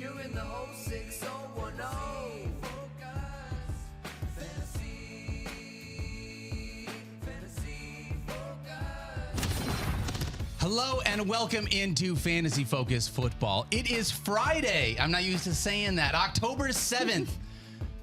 You're in the whole 6010. Hello and welcome into Fantasy Focus Football. It is Friday. I'm not used to saying that. October 7th.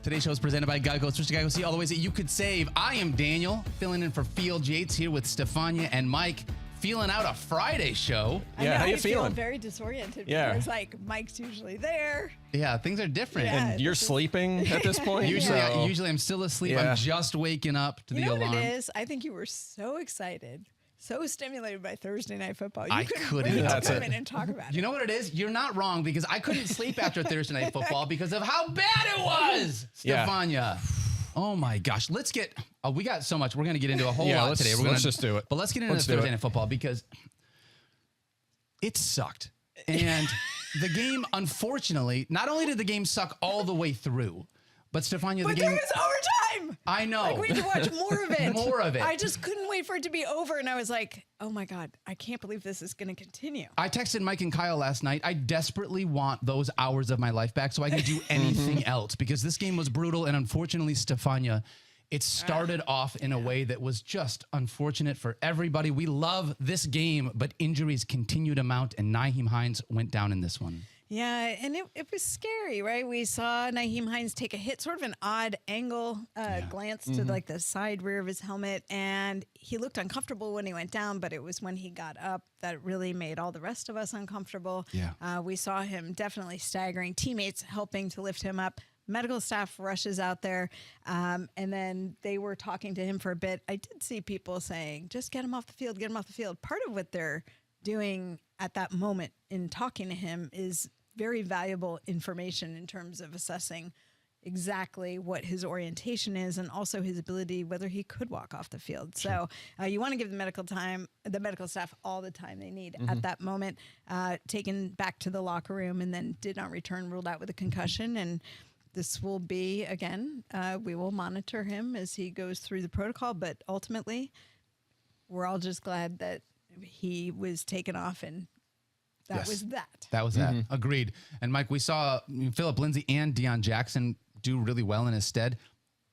Today's show is presented by Geico. Switch to Geico. See all the ways that you could save. I am Daniel, filling in for Field Yates here with Stephania and Mike, feeling out a Friday show. Yeah, how you I feeling? feel very disoriented. Yeah. Because, like, Mike's usually there. Yeah, things are different. Yeah. And you're sleeping at this point? Usually I'm still asleep. Yeah. I'm just waking up to You the know alarm. what it is? I think you were so excited, so stimulated by Thursday Night Football. You I couldn't couldn't. wait to That's come it. in and talk about You it. know what it is? You're not wrong, because I couldn't sleep after Thursday Night Football because of how bad it was. Yeah. Stephania. Oh my gosh. Let's get, we got so much. We're going to get into a whole lot today. Let's just do it. But let's get into Thursday Night Football because it sucked. And the game, unfortunately, not only did the game suck all the way through, but Stephania, But the there game. was overtime. I know. Like, we had to watch more of it. More of it. I just couldn't wait for it to be over. And I was like, oh my God, I can't believe this is going to continue. I texted Mike and Kyle last night. I desperately want those hours of my life back so I can do anything else, because this game was brutal. And unfortunately, Stephania, it started off in a way that was just unfortunate for everybody. We love this game, but injuries continue to mount, and Nyheim Heinz went down in this one. Yeah, and it was scary, right? We saw Nyheim Heinz take a hit, sort of an odd angle glance to like the side rear of his helmet, and he looked uncomfortable when he went down, but it was when he got up that really made all the rest of us uncomfortable. Yeah. We saw him definitely staggering, teammates helping to lift him up. Medical staff rushes out there, and then they were talking to him for a bit. I did see people saying, just get him off the field, get him off the field. Part of what they're doing at that moment in talking to him is very valuable information in terms of assessing exactly what his orientation is and also his ability, whether he could walk off the field. So you want to give the medical staff all the time they need at that moment. Taken back to the locker room and then did not return, ruled out with a concussion. And this will be, again, we will monitor him as he goes through the protocol, but ultimately we're all just glad that he was taken off, and that was that. That was that. Agreed. And Mike, we saw Phillip Lindsay and Deion Jackson do really well in his stead.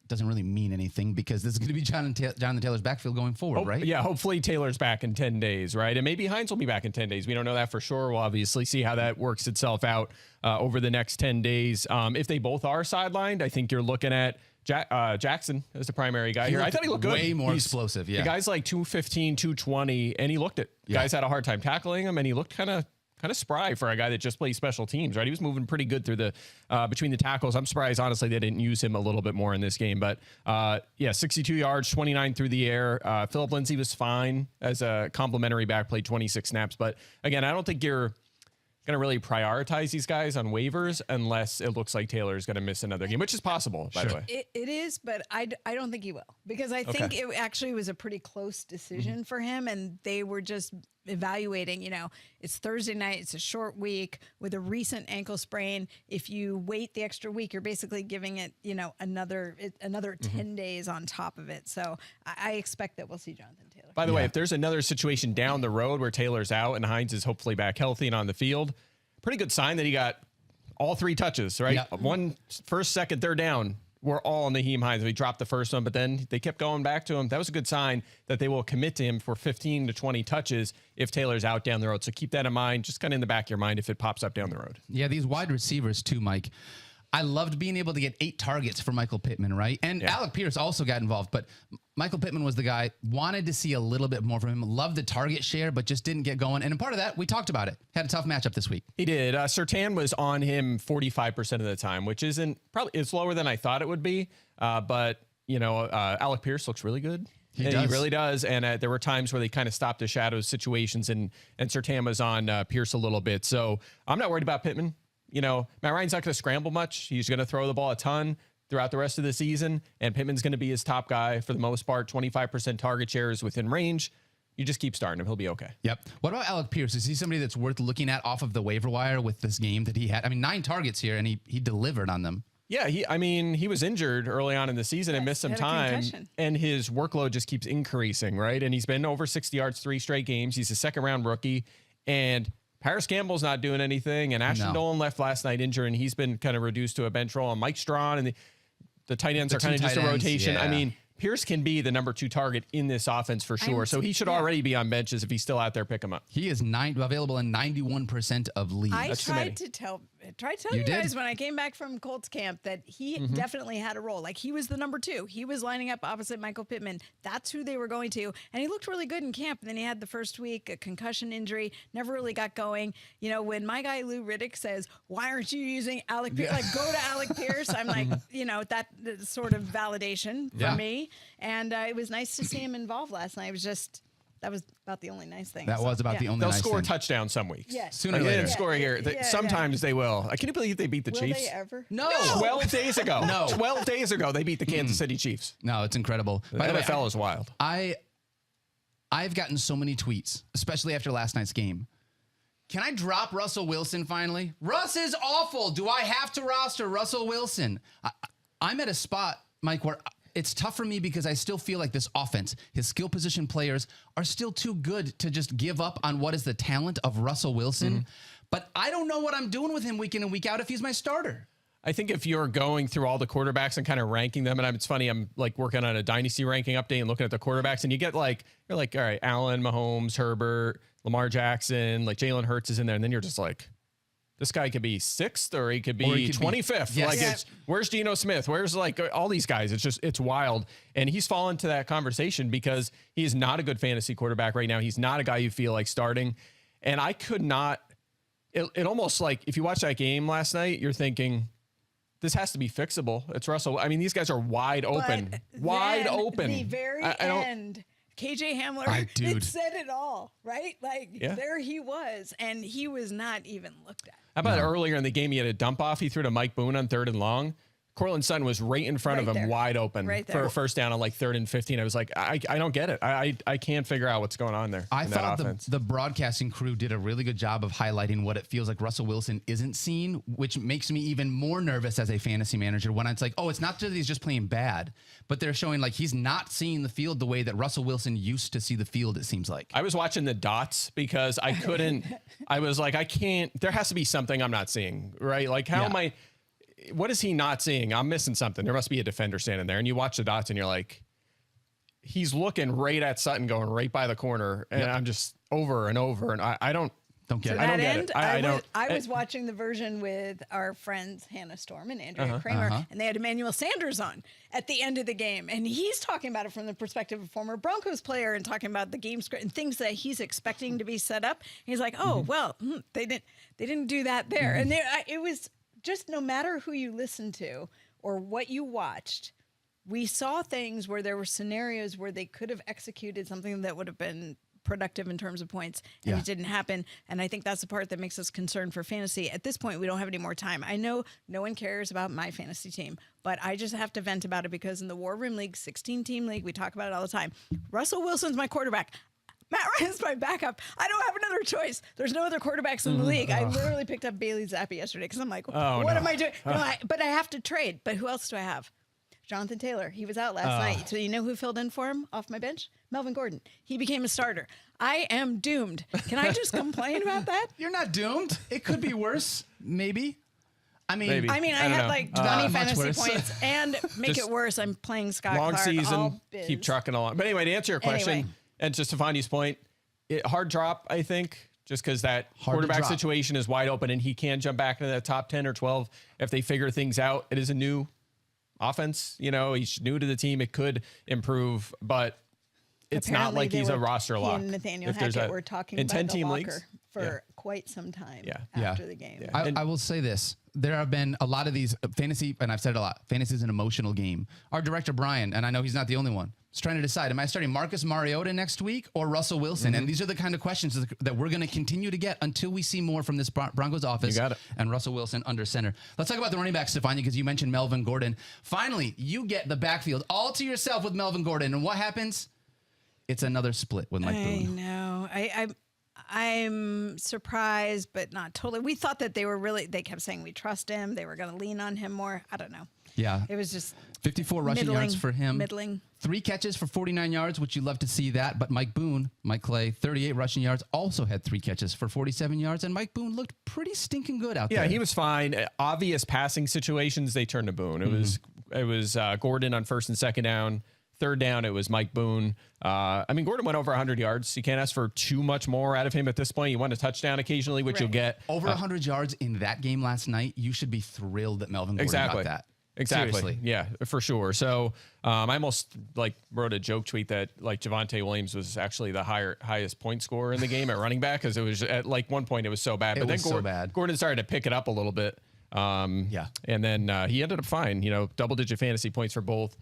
Doesn't really mean anything because this is going to be Jonathan Taylor's backfield going forward, right? Yeah, hopefully Taylor's back in 10 days, right? And maybe Heinz will be back in 10 days. We don't know that for sure. We'll obviously see how that works itself out over the next 10 days. If they both are sidelined, I think you're looking at Jackson as the primary guy here. I thought he looked good. Way more explosive, yeah. The guy's like 215, 220, and he looked it. Yeah. Guys had a hard time tackling him, and he looked kind of spry for a guy that just plays special teams, right? He was moving pretty good through the between the tackles. I'm surprised, honestly, they didn't use him a little bit more in this game. But 62 yards, 29 through the air. Phillip Lindsay was fine as a complimentary back, played 26 snaps. But again, I don't think you're going to really prioritize these guys on waivers unless it looks like Taylor's going to miss another game, which is possible, by the way. It is, but I don't think he will, because I think it actually was a pretty close decision for him, and they were just evaluating, it's Thursday night, it's a short week with a recent ankle sprain. If you wait the extra week, you're basically giving it, another 10 days on top of it. So I expect that we'll see Jonathan Taylor. By the way, if there's another situation down the road where Taylor's out and Heinz is hopefully back healthy and on the field, pretty good sign that he got all three touches, right? Yeah. One, first, second, third down were all on Nyheim Heinz. He dropped the first one, but then they kept going back to him. That was a good sign that they will commit to him for 15 to 20 touches if Taylor's out down the road. So keep that in mind, just kind of in the back of your mind if it pops up down the road. Yeah, these wide receivers too, Mike. I loved being able to get 8 targets for Michael Pittman, right? And Alec Pierce also got involved, but Michael Pittman was the guy, wanted to see a little bit more from him, loved the target share, but just didn't get going. And part of that, we talked about it. Had a tough matchup this week. He did. Surtain was on him 45% of the time, which it's lower than I thought it would be. But Alec Pierce looks really good. He really does. And there were times where they kind of stopped the shadows situations, and Surtain was on Pierce a little bit. So I'm not worried about Pittman. Matt Ryan's not going to scramble much. He's going to throw the ball a ton throughout the rest of the season, and Pittman's going to be his top guy for the most part. 25% target shares within range. You just keep starting him. He'll be okay. Yep. What about Alec Pierce? Is he somebody that's worth looking at off of the waiver wire with this game that he had? I mean, 9 targets here, and he delivered on them. Yeah, he was injured early on in the season and missed some time, and his workload just keeps increasing, right? And he's been over 60 yards 3 straight games. He's a second-round rookie, and Paris Campbell's not doing anything, and Ashton Dolan left last night injured, and he's been kind of reduced to a bench role. And Mike Strawn and the tight ends are kind of just a rotation. Yeah. I mean, Pierce can be the number 2 target in this offense for sure. So he should already be on benches. If he's still out there, pick him up. He is available in 91% of leagues. I tried to tell you guys when I came back from Colts camp that he definitely had a role. Like, he was the number 2. He was lining up opposite Michael Pittman. That's who they were going to. And he looked really good in camp. And then he had the first week, a concussion injury, never really got going. You know, when my guy Lou Riddick says, why aren't you using Alec Pierce? Like, go to Alec Pierce. I'm like, you know, that's sort of validation for me. And it was nice to see him involved last night. It was just, that was about the only nice thing. That was about the only They'll nice score a thing. touchdown some weeks. Yeah. Sooner or They later. didn't score here. Sometimes they will. Can you believe they beat the Will Chiefs? they ever? No. 12 days ago. No. 12 days ago, they beat the Kansas City Chiefs. No, it's incredible. By the way, NFL is wild. I've gotten so many tweets, especially after last night's game. Can I drop Russell Wilson finally? Russ is awful. Do I have to roster Russell Wilson? I'm at a spot, Mike, where it's tough for me because I still feel like this offense, his skill position players are still too good to just give up on what is the talent of Russell Wilson. But I don't know what I'm doing with him week in and week out if he's my starter. I think if you're going through all the quarterbacks and kind of ranking them, and it's funny, I'm like working on a dynasty ranking update and looking at the quarterbacks, and you get like, you're like, all right, Allen, Mahomes, Herbert, Lamar Jackson, like Jalen Hurts is in there, and then you're just like, this guy could be 6th or he could be 25th. Yes. Like, where's Geno Smith? Where's like all these guys? It's wild. And he's fallen to that conversation because he is not a good fantasy quarterback right now. He's not a guy you feel like starting. And I could not, it almost like, if you watch that game last night, you're thinking, this has to be fixable. It's Russell. I mean, these guys are wide open. Wide open. The very end. KJ Hamler, it said it all, right? Like, there he was, and he was not even looked at. How about earlier in the game, he had a dump off. He threw to Mike Boone on 3rd and long. Courtland Sutton was right in front of him, wide open for a first down on like 3rd and 15. I was like, I don't get it. I can't figure out what's going on there. I thought the broadcasting crew did a really good job of highlighting what it feels like Russell Wilson isn't seeing, which makes me even more nervous as a fantasy manager when it's like, oh, it's not that he's just playing bad, but they're showing like he's not seeing the field the way that Russell Wilson used to see the field, it seems like. I was watching the dots because I couldn't, I was like, I can't, there has to be something I'm not seeing, right? Like, how am I... What is he not seeing? I'm missing something. There must be a defender standing there. And you watch the dots and you're like, he's looking right at Sutton going right by the corner. And I'm just over and over. And I don't get it. I don't get it. I was watching the version with our friends Hannah Storm and Andrea Kramer, and they had Emmanuel Sanders on at the end of the game. And he's talking about it from the perspective of a former Broncos player and talking about the game script and things that he's expecting to be set up. And he's like, oh, well, they didn't do that there. And it was... Just no matter who you listened to or what you watched, we saw things where there were scenarios where they could have executed something that would have been productive in terms of points, and it didn't happen. And I think that's the part that makes us concerned for fantasy. At this point, we don't have any more time. I know no one cares about my fantasy team, but I just have to vent about it because in the War Room League, 16-team league, we talk about it all the time. Russell Wilson's my quarterback. Matt Ryan's my backup. I don't have another choice. There's no other quarterbacks in the league. I literally picked up Bailey Zappi yesterday because I'm like, what am I doing? But I have to trade. But who else do I have? Jonathan Taylor. He was out last night. So you know who filled in for him off my bench? Melvin Gordon. He became a starter. I am doomed. Can I just complain about that? You're not doomed. It could be worse, maybe. I mean, I had like 20 fantasy points, and make it worse, I'm playing Scott Long Clark. season, keep trucking along. But anyway, to answer your question, and to Stephania's point, hard drop, I think, just because that quarterback situation is wide open and he can jump back into that top 10 or 12 if they figure things out. It is a new offense. You know, he's new to the team. It could improve, but it's not like he's a roster lock. He and Nathaniel Hackett were talking about 10-team the leagues locker for quite some time after the game. I will say this. There have been a lot of these fantasy, and I've said it a lot, fantasy is an emotional game. Our director, Brian, and I know he's not the only one, is trying to decide, am I starting Marcus Mariota next week or Russell Wilson? And these are the kind of questions that we're going to continue to get until we see more from this Broncos offense and Russell Wilson under center. Let's talk about the running back, Stephania, because you mentioned Melvin Gordon. Finally, you get the backfield all to yourself with Melvin Gordon. And what happens? It's another split with Mike Boone. I know. I'm surprised, but not totally. We thought that they kept saying we trust him. They were going to lean on him more. I don't know. Yeah. It was just 54 rushing yards for him. Middling. 3 catches for 49 yards, which you love to see that. But Mike Clay, 38 rushing yards, also had 3 catches for 47 yards. And Mike Boone looked pretty stinking good out there. Yeah, he was fine. Obvious passing situations, they turned to Boone. It was Gordon on first and second down. Third down, it was Mike Boone. Gordon went over 100 yards. You can't ask for too much more out of him at this point. You want a touchdown occasionally, which you'll get. Over 100 yards in that game last night, you should be thrilled that Melvin Gordon got that. Exactly. Seriously. Yeah, for sure. So I almost wrote a joke tweet that Javonte Williams was actually the highest point scorer in the game at running back, because it was at one point it was so bad. But then so bad. Gordon started to pick it up a little bit. And then he ended up fine. Double-digit fantasy points for both.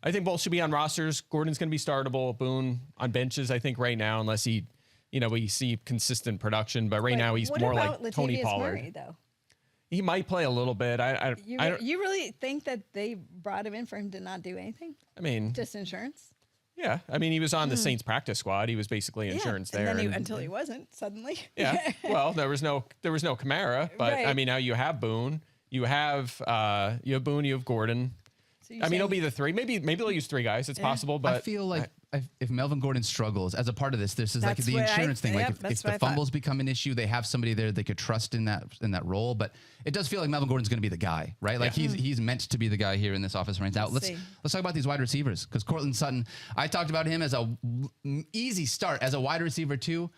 I think both should be on rosters. Gordon's going to be startable. Boone on benches, I think, right now, unless we see consistent production. But now he's more like Tony Pollard. Murray, though? He might play a little bit. You really think that they brought him in for him to not do anything? Just insurance? Yeah. He was on the Saints practice squad. He was basically insurance there. And then until he wasn't suddenly. Yeah. Well, there was no Kamara, but right. Now you have Boone. You have Boone. You have Gordon. So it'll be the 3. Maybe they'll use 3 guys. It's possible, but I feel like if Melvin Gordon struggles as a part of this is like That's the what insurance thing. Yep, Like if what the I fumbles thought. become an issue, they have somebody there they could trust in that role. But it does feel like Melvin Gordon's going to be the guy, right? Like he's meant to be the guy here in this offense right now. Let's talk about these wide receivers, because Courtland Sutton, I talked about him as a easy start as a wide receiver too.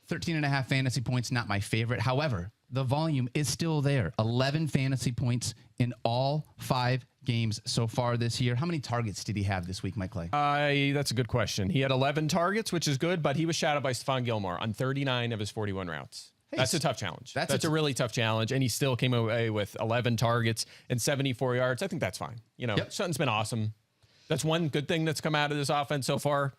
13.5 fantasy points, not my favorite. However, the volume is still there. 11 fantasy points in all 5 games so far this year. How many targets did he have this week, Mike Clay? That's a good question. He had 11 targets, which is good, but he was shadowed by Stephon Gilmore on 39 of his 41 routes. That's a tough challenge. That's a really tough challenge, and he still came away with 11 targets and 74 yards. I think that's fine. Sutton's been awesome. That's one good thing that's come out of this offense so far.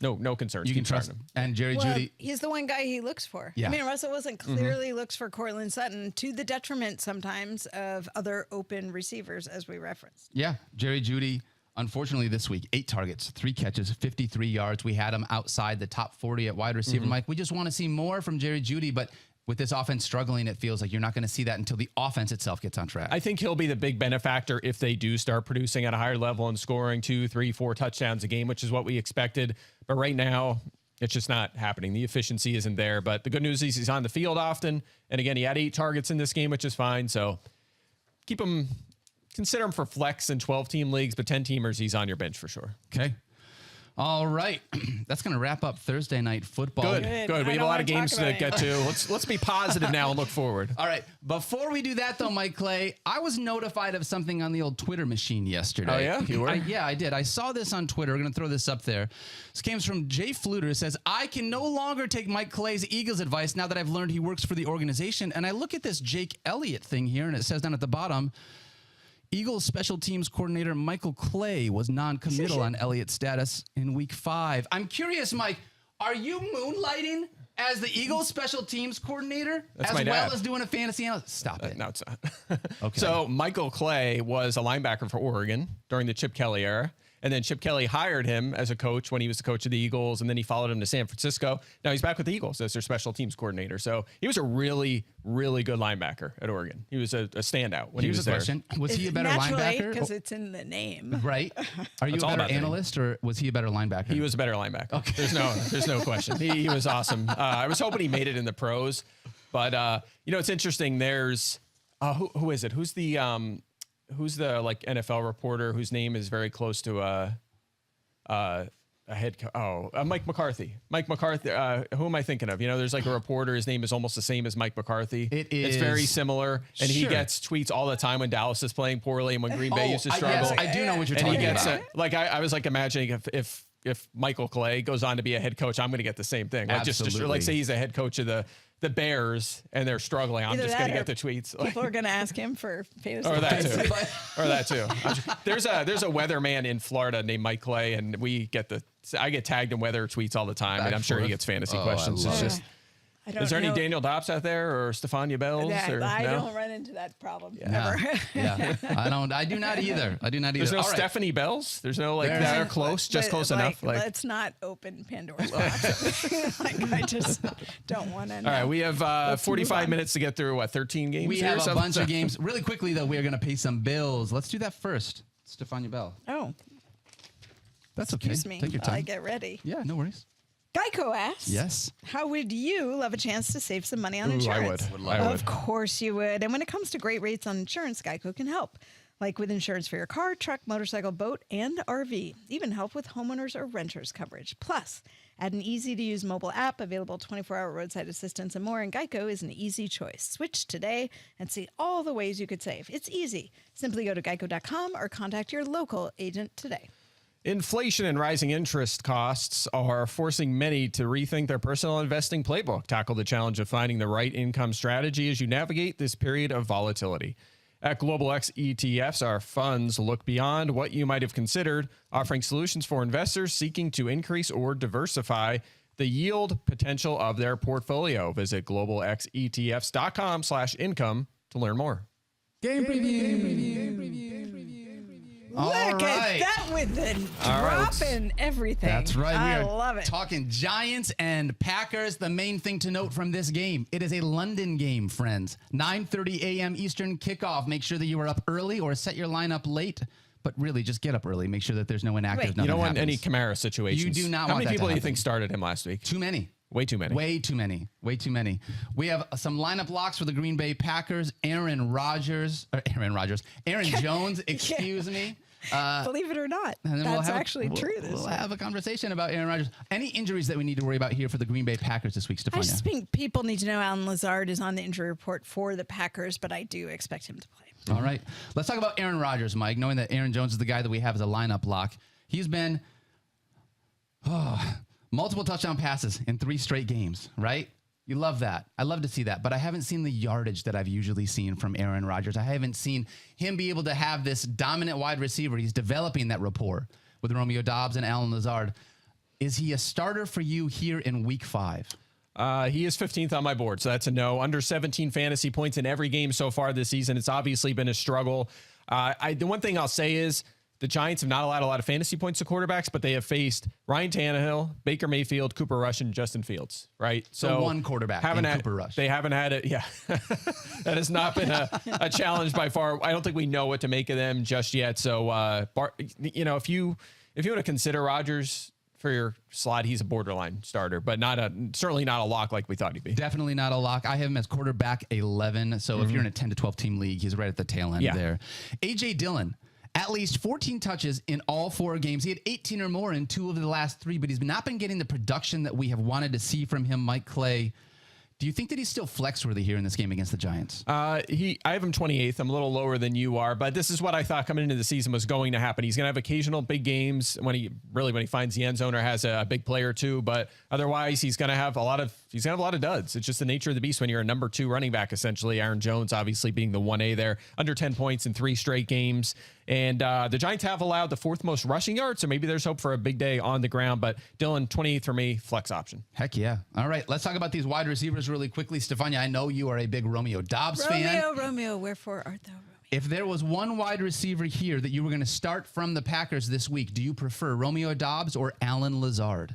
No concerns. You can trust him. And Jerry Jeudy. He's the one guy he looks for. Yeah. Russell Wilson clearly looks for Courtland Sutton, to the detriment sometimes of other open receivers, as we referenced. Yeah. Jerry Jeudy, unfortunately this week, 8 targets, 3 catches, 53 yards. We had him outside the top 40 at wide receiver. Mike, we just want to see more from Jerry Jeudy, but with this offense struggling, it feels like you're not going to see that until the offense itself gets on track. I think he'll be the big benefactor if they do start producing at a higher level and scoring 2, 3, 4 touchdowns a game, which is what we expected. But right now, it's just not happening. The efficiency isn't there. But the good news is he's on the field often. And again, he had 8 targets in this game, which is fine. So consider him for flex in 12-team leagues, but 10-teamers, he's on your bench for sure. Okay. All right. That's going to wrap up Thursday Night Football. Good. We have a lot of games to get to. Let's be positive now and look forward. All right. Before we do that, though, Mike Clay, I was notified of something on the old Twitter machine yesterday. Oh, yeah? You were? Yeah, I did. I saw this on Twitter. We're going to throw this up there. This came from Jay Fluter. It says, I can no longer take Mike Clay's Eagles advice now that I've learned he works for the organization. And I look at this Jake Elliott thing here, and it says down at the bottom, Eagles special teams coordinator Michael Clay was non-committal on Elliott's status in week 5. I'm curious, Mike, are you moonlighting as the Eagles special teams coordinator That's as my well dad. as doing a fantasy analyst? Stop it. No, it's not. Okay. So Michael Clay was a linebacker for Oregon during the Chip Kelly era. And then Chip Kelly hired him as a coach when he was the coach of the Eagles, and then he followed him to San Francisco. Now he's back with the Eagles as their special teams coordinator. So he was a really, really good linebacker at Oregon. He was a standout when he was there. Question. Was he a better linebacker? Because it's in the name. Right. Are you It's a all better about the name. analyst, or was he a better linebacker? He was a better linebacker. Okay. There's no question. He was awesome. I was hoping he made it in the pros, but it's interesting. There's who is it? Who's the like NFL reporter whose name is very close to a head Mike McCarthy. Mike McCarthy. Who am I thinking of? There's like a reporter. His name is almost the same as Mike McCarthy. It's very similar, and he Sure. gets tweets all the time when Dallas is playing poorly and when Green Bay used to struggle. Yes, I do know what you're and talking he gets about. I was like imagining if Michael Clay goes on to be a head coach, I'm going to get the same thing. Like just Absolutely. like say he's a head coach of the Bears and they're struggling. I'm Either just that going to or get the tweets. People are going to ask him for fantasy Or that advice. too. Or that too. There's a weatherman in Florida named Mike Clay, and I get tagged in weather tweets all the time, and I'm sure he gets fantasy questions. I It's love just, I don't is there any know. Daniel Dopps out there or Stephania Bells? Or, I no? don't run into that problem No. ever. Yeah. I do not either. There's no All right. Stephanie Bells. There's no that are close, just But, close enough. Like, let's not open Pandora's box. I just don't want to. all right, we have move 45 on. minutes to get through. 13 games? We here or have a something? bunch of games. Really quickly, though, we are going to pay some bills. Let's do that first. Stephania Bell. Oh, That's okay. excuse me. Take your while I time. get ready. Yeah, no worries. Geico asks, Yes. how would you love a chance to save some money on Ooh, insurance? I would. Of course you would. And when it comes to great rates on insurance, Geico can help. Like with insurance for your car, truck, motorcycle, boat, and RV. Even help with homeowners or renters coverage. Plus, add an easy-to-use mobile app, available 24-hour roadside assistance and more, and Geico is an easy choice. Switch today and see all the ways you could save. It's easy. Simply go to geico.com or contact your local agent today. Inflation and rising interest costs are forcing many to rethink their personal investing playbook. Tackle the challenge of finding the right income strategy as you navigate this period of volatility. At Global X ETFs, our funds look beyond what you might have considered, offering solutions for investors seeking to increase or diversify the yield potential of their portfolio. Visit globalxetfs.com/income to learn more. Game preview. Look at that with the drop and everything. That's right. I We are love it. talking Giants and Packers. The main thing to note from this game, it is a London game, friends. 9:30 a.m. Eastern kickoff. Make sure that you are up early or set your lineup late. But really, just get up early. Make sure that there's no inactive. Wait. You don't want happens. any Kamara situations. You do not How want many that people to do you think happen. started him last week? Too many. Way too many. Way too many. Way too many. We have some lineup locks for the Green Bay Packers. Aaron Jones, excuse me. Believe it or not, And then that's actually true this We'll week. have a conversation about Aaron Rodgers. Any injuries that we need to worry about here for the Green Bay Packers this week, I Stephania? just think people need to know Allen Lazard is on the injury report for the Packers, but I do expect him to play. All right. Let's talk about Aaron Rodgers, Mike, knowing that Aaron Jones is the guy that we have as a lineup lock. He's been multiple touchdown passes in 3 straight games, right? You love that. I love to see that, but I haven't seen the yardage that I've usually seen from Aaron Rodgers. I haven't seen him be able to have this dominant wide receiver. He's developing that rapport with Romeo Doubs and Allen Lazard. Is he a starter for you here in week 5? He is 15th on my board, so that's a no. Under 17 fantasy points in every game so far this season. It's obviously been a struggle. The one thing I'll say is the Giants have not allowed a lot of fantasy points to quarterbacks, but they have faced Ryan Tannehill, Baker Mayfield, Cooper Rush, and Justin Fields, right? So one quarterback in Cooper Rush. They haven't had it. Yeah. That has not been a challenge by far. I don't think we know what to make of them just yet. So, if you want to consider Rodgers for your slot, he's a borderline starter, but certainly not a lock like we thought he'd be. Definitely not a lock. I have him as quarterback 11. So if you're in a 10 to 12 team league, he's right at the tail end there. A.J. Dillon, at least 14 touches in all 4 games. He had 18 or more in 2 of the last 3, but he's not been getting the production that we have wanted to see from him. Mike Clay, do you think that he's still flex-worthy here in this game against the Giants? I have him 28th. I'm a little lower than you are, but this is what I thought coming into the season was going to happen. He's going to have occasional big games when he finds the end zone or has a big play or two, but otherwise he's going to have a lot of duds. It's just the nature of the beast when you're a number 2 running back, essentially. Aaron Jones obviously being the 1A there, under 10 points in 3 straight games. And the Giants have allowed the 4th most rushing yards, so maybe there's hope for a big day on the ground. But Dillon, 28th for me, flex option. Heck yeah. All right, let's talk about these wide receivers really quickly. Stephania, I know you are a big Romeo Doubs fan. Romeo, wherefore art thou, Romeo? If there was one wide receiver here that you were going to start from the Packers this week, do you prefer Romeo Doubs or Allen Lazard?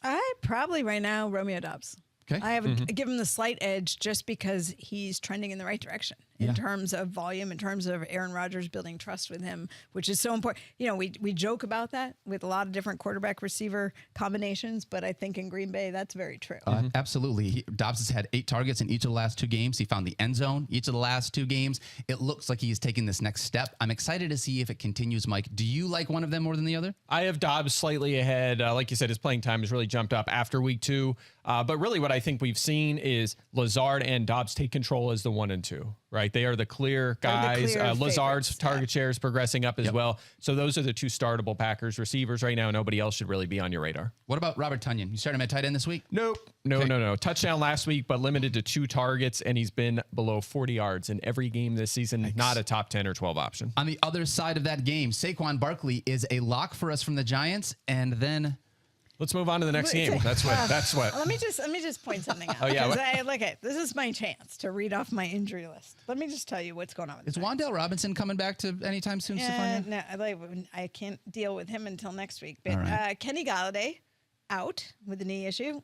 I probably right now Romeo Doubs. Okay. I have give him the slight edge just because he's trending in the right direction in terms of volume, in terms of Aaron Rodgers building trust with him, which is so important. You know, we joke about that with a lot of different quarterback receiver combinations, but I think in Green Bay, that's very true. Absolutely. Dobbs has had 8 targets in each of the last 2 games. He found the end zone each of the last 2 games. It looks like he's taking this next step. I'm excited to see if it continues, Mike. Do you like one of them more than the other? I have Dobbs slightly ahead. Like you said, his playing time has really jumped up after week 2. But really what I think we've seen is Lazard and Dobbs take control as the 1 and 2, right? They are the clear guys. Lazard's target share is progressing up as well. So those are the 2 startable Packers receivers right now. Nobody else should really be on your radar. What about Robert Tonyan? You started him at tight end this week? Nope. No. Touchdown last week, but limited to 2 targets, and he's been below 40 yards in every game this season. Not a top 10 or 12 option. On the other side of that game, Saquon Barkley is a lock for us from the Giants, and then... Let's move on to the next game. That's what. Let me just point something out. This is my chance to read off my injury list. Let me just tell you what's going on with Is Wan'Dale Robinson coming back to anytime soon, Stephania? No, I can't deal with him until next week. But All right. Kenny Galladay out with a knee issue.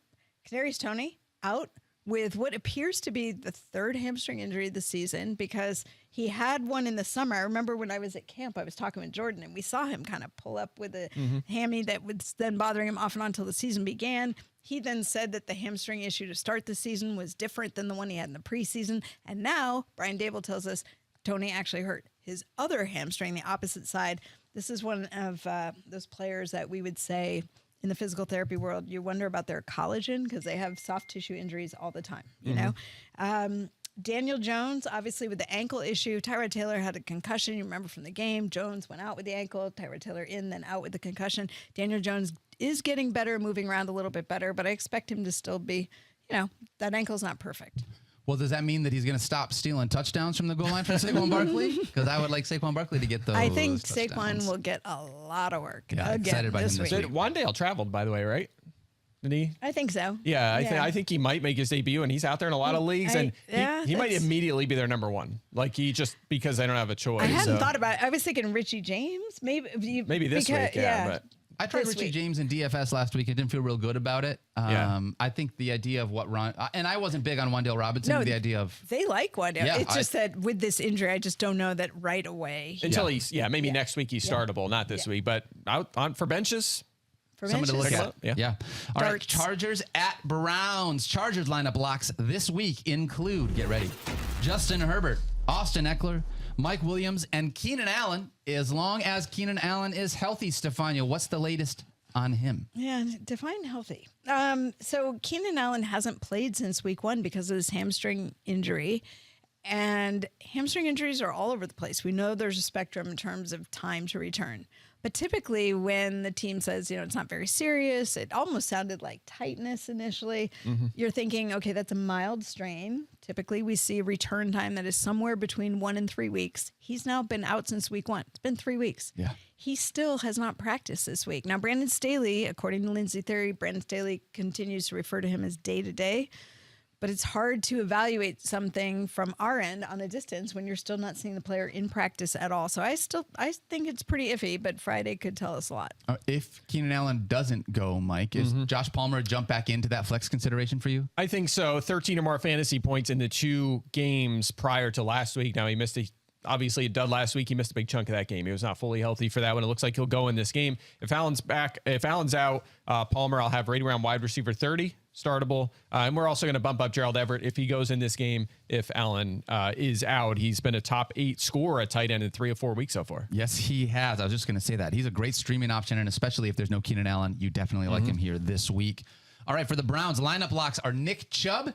Kadarius Toney out with what appears to be the third hamstring injury this season, because he had one in the summer. I remember when I was at camp, I was talking with Jordan, and we saw him kind of pull up with a hammy that was then bothering him off and on until the season began. He then said that the hamstring issue to start the season was different than the one he had in the preseason. And now Brian Dable tells us Tony actually hurt his other hamstring, the opposite side. This is one of those players that we would say in the physical therapy world, you wonder about their collagen because they have soft tissue injuries all the time, you know? Daniel Jones, obviously with the ankle issue. Tyrod Taylor had a concussion. You remember from the game, Jones went out with the ankle, Tyrod Taylor in, then out with the concussion. Daniel Jones is getting better, moving around a little bit better, but I expect him to still be, you know, that ankle's not perfect. Well, does that mean that he's going to stop stealing touchdowns from the goal line from Saquon Barkley? Because I would like Saquon Barkley to get those. I think touchdowns. Saquon will get a lot of work Yeah, again excited by this him week. this week. Wandale traveled, by the way, right? Did he? I think so. Yeah, I think he might make his debut, and he's out there in a lot of leagues, and he might immediately be their number one. Like he just because they don't have a choice. I hadn't thought about it. I was thinking Richie James, maybe this week, but. I tried Richie James in DFS last week. I didn't feel real good about it. I think the idea of what Ron and I wasn't big on Wandale Robinson. But the idea of they like Wandale. Yeah, it's just that with this injury, I just don't know that right away. Until he's maybe next week he's startable, not this week, but out on for benches. Someone to look at. Yeah. All right. Chargers at Browns. Chargers lineup locks this week include, get ready, Justin Herbert, Austin Eckler, Mike Williams, and Keenan Allen, as long as Keenan Allen is healthy. Stephania, what's the latest on him? Yeah, define healthy. So Keenan Allen hasn't played since week 1 because of his hamstring injury. And hamstring injuries are all over the place. We know there's a spectrum in terms of time to return. But typically when the team says, you know, it's not very serious, it almost sounded like tightness initially. You're thinking, okay, that's a mild strain. Typically we see a return time that is somewhere between 1 and 3 weeks. He's now been out since week 1. It's been 3 weeks. Yeah. He still has not practiced this week. Now, Brandon Staley, according to Lindsey Theory, Brandon Staley continues to refer to him as day-to-day. But it's hard to evaluate something from our end on a distance when you're still not seeing the player in practice at all. So I think it's pretty iffy, but Friday could tell us a lot. If Keenan Allen doesn't go, Mike, is Josh Palmer a jump back into that flex consideration for you? I think so. 13 or more fantasy points in the 2 games prior to last week. Now he missed obviously a dud last week. He missed a big chunk of that game. He was not fully healthy for that one. It looks like he'll go in this game. If Allen's out, Palmer, I'll have right around wide receiver 30. Startable. And we're also going to bump up Gerald Everett if he goes in this game. If Allen is out, he's been a top 8 scorer at tight end in 3 or 4 weeks so far. Yes, he has. I was just going to say that. He's a great streaming option, and especially if there's no Keenan Allen, you definitely like him here this week. All right, for the Browns, lineup locks are Nick Chubb,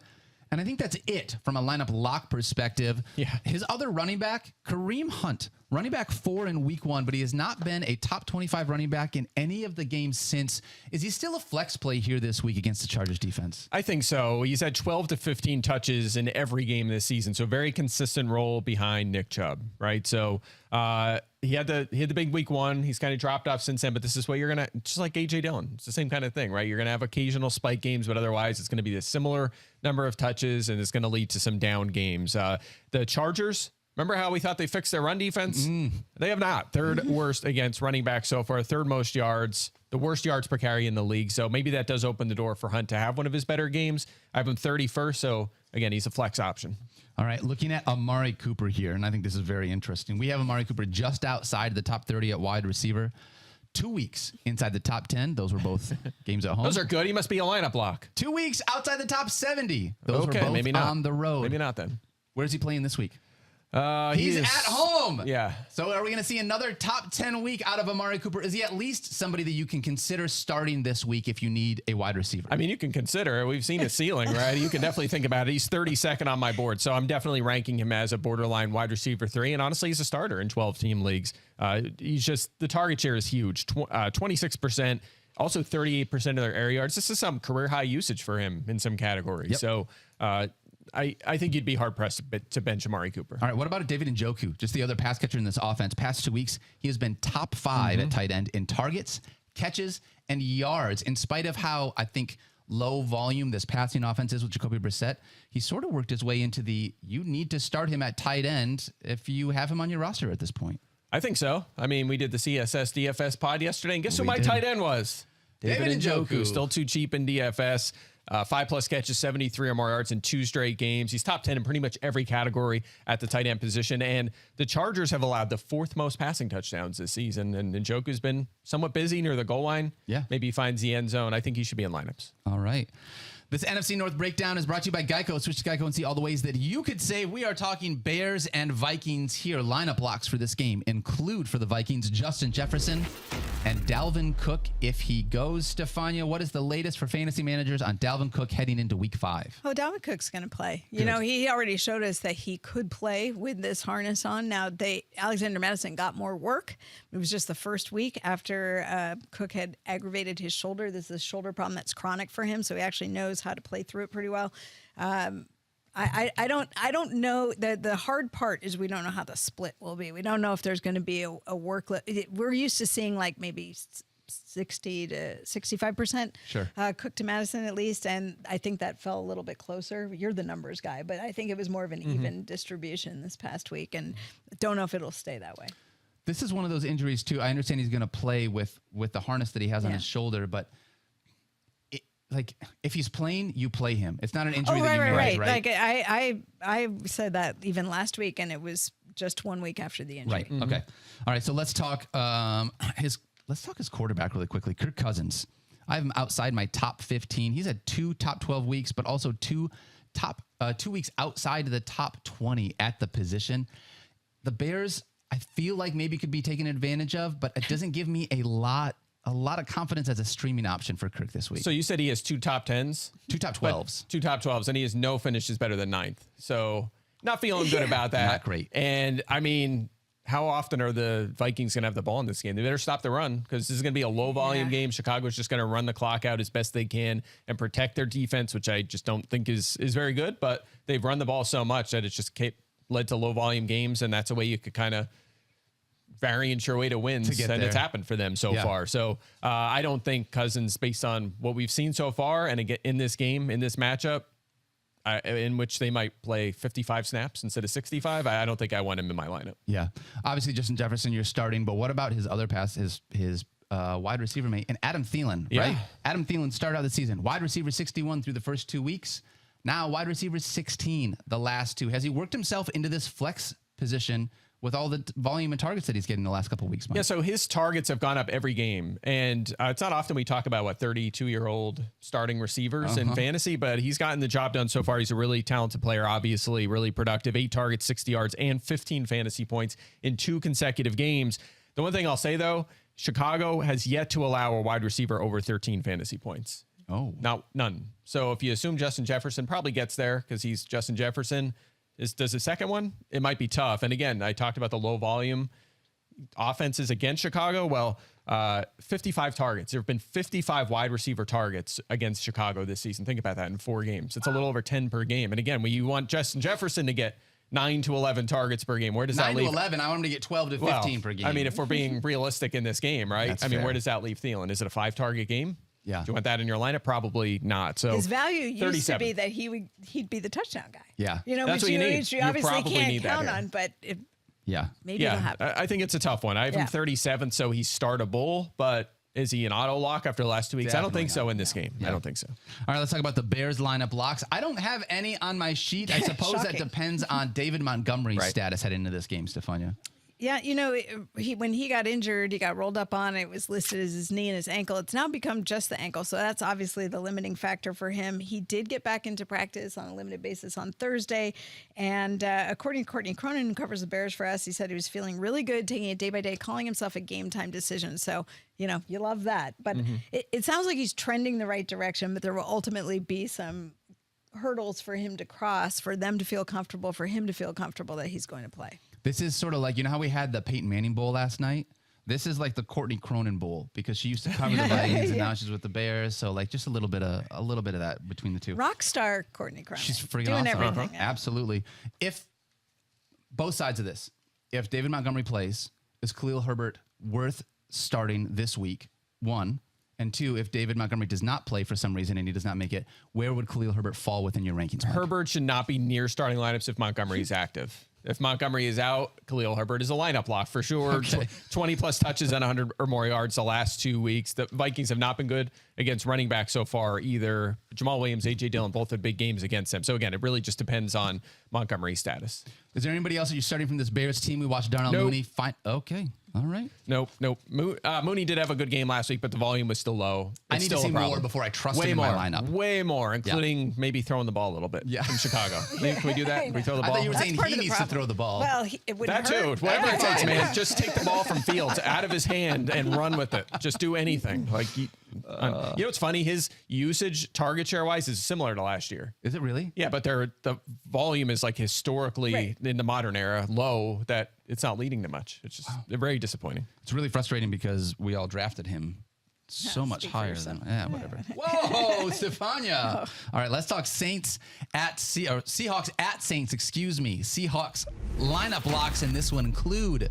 and I think that's it from a lineup lock perspective. Yeah. His other running back, Kareem Hunt, running back 4 in week 1, but he has not been a top 25 running back in any of the games since. Is he still a flex play here this week against the Chargers defense? I think so. He's had 12 to 15 touches in every game this season. So very consistent role behind Nick Chubb, right? So he had the big week 1. He's kind of dropped off since then, but this is what you're going to, just like AJ Dillon. It's the same kind of thing, right? You're going to have occasional spike games, but otherwise it's going to be a similar number of touches and it's going to lead to some down games. The Chargers, remember how we thought they fixed their run defense? They have not. Third worst against running back so far, third most yards, the worst yards per carry in the league. So maybe that does open the door for Hunt to have one of his better games. I have him 31st. So again, he's a flex option. All right, looking at Amari Cooper here, and I think this is very interesting. We have Amari Cooper just outside the top 30 at wide receiver. 2 weeks inside the top 10. Those were both games at home. Those are good. He must be a lineup lock. 2 weeks outside the top 70. Those were both maybe not. on the road. Maybe not then. Where's he playing this week? He's at home. Yeah. So are we going to see another top 10 week out of Amari Cooper? Is he at least somebody that you can consider starting this week if you need a wide receiver? I mean, you can consider. We've seen his ceiling, right? You can definitely think about it. He's 32nd on my board, so I'm definitely ranking him as a borderline wide receiver 3. And honestly, he's a starter in 12-team leagues. He's just the target share is huge, 26%. Also, 38% of their air yards. This is some career high usage for him in some categories. Yep. So I think you'd be hard pressed to bench Amari Cooper. All right, what about David Njoku? Just the other pass catcher in this offense. Past 2 weeks, he has been top 5 at tight end in targets, catches, and yards. In spite of how I think low volume this passing offense is with Jacoby Brissett, he sort of worked his way into you need to start him at tight end if you have him on your roster at this point. I think so. I mean, we did the CSS DFS pod yesterday, and guess who my tight end was? David Njoku. Still too cheap in DFS. 5+ catches, 73 or more yards in 2 straight games. He's top 10 in pretty much every category at the tight end position. And the Chargers have allowed the 4th most passing touchdowns this season. And Njoku's been somewhat busy near the goal line. Yeah. Maybe he finds the end zone. I think he should be in lineups. All right. This NFC North breakdown is brought to you by Geico. Switch to Geico and see all the ways that you could save. We are talking Bears and Vikings here. Lineup locks for this game include for the Vikings, Justin Jefferson and Dalvin Cook if he goes. Stephania, what is the latest for fantasy managers on Dalvin Cook heading into week 5? Oh, Dalvin Cook's going to play. You know, he already showed us that he could play with this harness on. Now, Alexander Madison got more work. It was just the first week after Cook had aggravated his shoulder. This is a shoulder problem that's chronic for him, so he actually knows how to play through it pretty well. I don't know. The hard part is we don't know how the split will be. We don't know if there's going to be a workload. We're used to seeing like maybe 60 to 65% Sure. Cook to Madison at least, and I think that fell a little bit closer. You're the numbers guy, but I think it was more of an even distribution this past week, and don't know if it'll stay that way. This is one of those injuries too. I understand he's going to play with the harness that he has on Yeah. his shoulder, but like if he's playing, you play him. It's not an injury Oh, that you right. miss, right? Like I said that even last week, and it was just 1 week after the injury. Right. Okay. All right. So let's talk his quarterback really quickly. Kirk Cousins. I have him outside my top 15. He's had 2 top 12 weeks, but also 2 weeks outside of the top 20 at the position. The Bears, I feel like maybe could be taken advantage of, but it doesn't give me a lot of confidence as a streaming option for Kirk this week. So you said he has 2 top 10s? 2 top 12s. 2 top 12s, and he has no finishes better than 9th. So not feeling good about that. Not great. And I mean, how often are the Vikings going to have the ball in this game? They better stop the run because this is going to be a low volume game. Chicago's just going to run the clock out as best they can and protect their defense, which I just don't think is very good. But they've run the ball so much that it's just led to low volume games, and that's a way you could kind of variant your way to wins, and it's happened for them so far. So I don't think Cousins, based on what we've seen so far, and again in this game, in this matchup, in which they might play 55 snaps instead of 65, I don't think I want him in my lineup. Yeah, obviously Justin Jefferson you're starting, but what about his other pass, his wide receiver mate, and Adam Thielen, right? Adam Thielen started out the season wide receiver 61 through the first 2 weeks. Now wide receiver 16 the last 2. Has he worked himself into this flex position with all the volume and targets that he's getting the last couple of weeks, Mike? Yeah, so his targets have gone up every game. And it's not often we talk about, 32-year-old starting receivers in fantasy, but he's gotten the job done so far. He's a really talented player, obviously, really productive. 8 targets, 60 yards, and 15 fantasy points in 2 consecutive games. The one thing I'll say, though, Chicago has yet to allow a wide receiver over 13 fantasy points. Oh. None. So if you assume Justin Jefferson probably gets there because he's Justin Jefferson, does the second one? It might be tough. And again, I talked about the low volume offenses against Chicago. Well, 55 targets. There have been 55 wide receiver targets against Chicago this season. Think about that in 4 games. It's a little over 10 per game. And again, when you want Justin Jefferson to get 9 to 11 targets per game, where does that leave? 9 to 11. I want him to get 12 to 15 per game. I mean, if we're being realistic in this game, right? That's fair. Where does that leave Thielen? Is it a 5-target game? Yeah. Do you want that in your lineup? Probably not. So his value used 37. to be that he'd be the touchdown guy. Yeah. You know, That's which what you need. which you You obviously probably can't need that count here. on, but maybe it'll Yeah, happen. I think it's a tough one. I have him 37th, so he's startable, but is he an auto lock after the last 2 weeks? I don't think so in this game. I don't think so. All right, let's talk about the Bears lineup locks. I don't have any on my sheet. I suppose that depends on David Montgomery's status heading into this game, Stephania. Yeah, you know, when he got injured, he got rolled up on. It was listed as his knee and his ankle. It's now become just the ankle, so that's obviously the limiting factor for him. He did get back into practice on a limited basis on Thursday, and according to Courtney Cronin, who covers the Bears for us, he said he was feeling really good, taking it day by day, calling himself a game time decision. So, you know, you love that. But it sounds like he's trending the right direction, but there will ultimately be some hurdles for him to cross, for them to feel comfortable, for him to feel comfortable that he's going to play. This is sort of like, you know how we had the Peyton Manning Bowl last night? This is like the Courtney Cronin Bowl because she used to cover the Vikings and now she's with the Bears. So like just a little bit of that between the two. Rock star Courtney Cronin. She's freaking doing awesome. everything. Absolutely. If both sides of this, if David Montgomery plays, is Khalil Herbert worth starting this week? 1. And 2, if David Montgomery does not play for some reason and he does not make it, where would Khalil Herbert fall within your rankings, Mike? Herbert should not be near starting lineups if Montgomery is active. If Montgomery is out, Khalil Herbert is a lineup lock for sure. Okay. 20 plus touches and 100 or more yards the last 2 weeks. The Vikings have not been good against running back so far either. Jamal Williams, A.J. Dillon, both had big games against them. So again, it really just depends on Montgomery's status. Is there anybody else that you're starting from this Bears team? We watched Darnell Mooney. Fine. Okay. All right. Nope. Mooney did have a good game last week, but the volume was still low. I need to see more before I trust him in my lineup. Way more, including maybe throwing the ball a little bit from Chicago. Can we do that? Can we throw the ball? I thought you were saying he needs to throw the ball. Well, it wouldn't that hurt. too. Whatever it takes, man. Just take the ball from Fields out of his hand and run with it. Just do anything. Like you know what's funny? His usage, target share wise, is similar to last year. Is it really? Yeah, but the volume is like historically in the modern era low that it's not leading to much. It's just very disappointing. It's really frustrating because we all drafted him so much higher than whatever. Whoa, Stephania. All right, let's talk Seahawks at Saints, excuse me. Seahawks lineup locks in this one include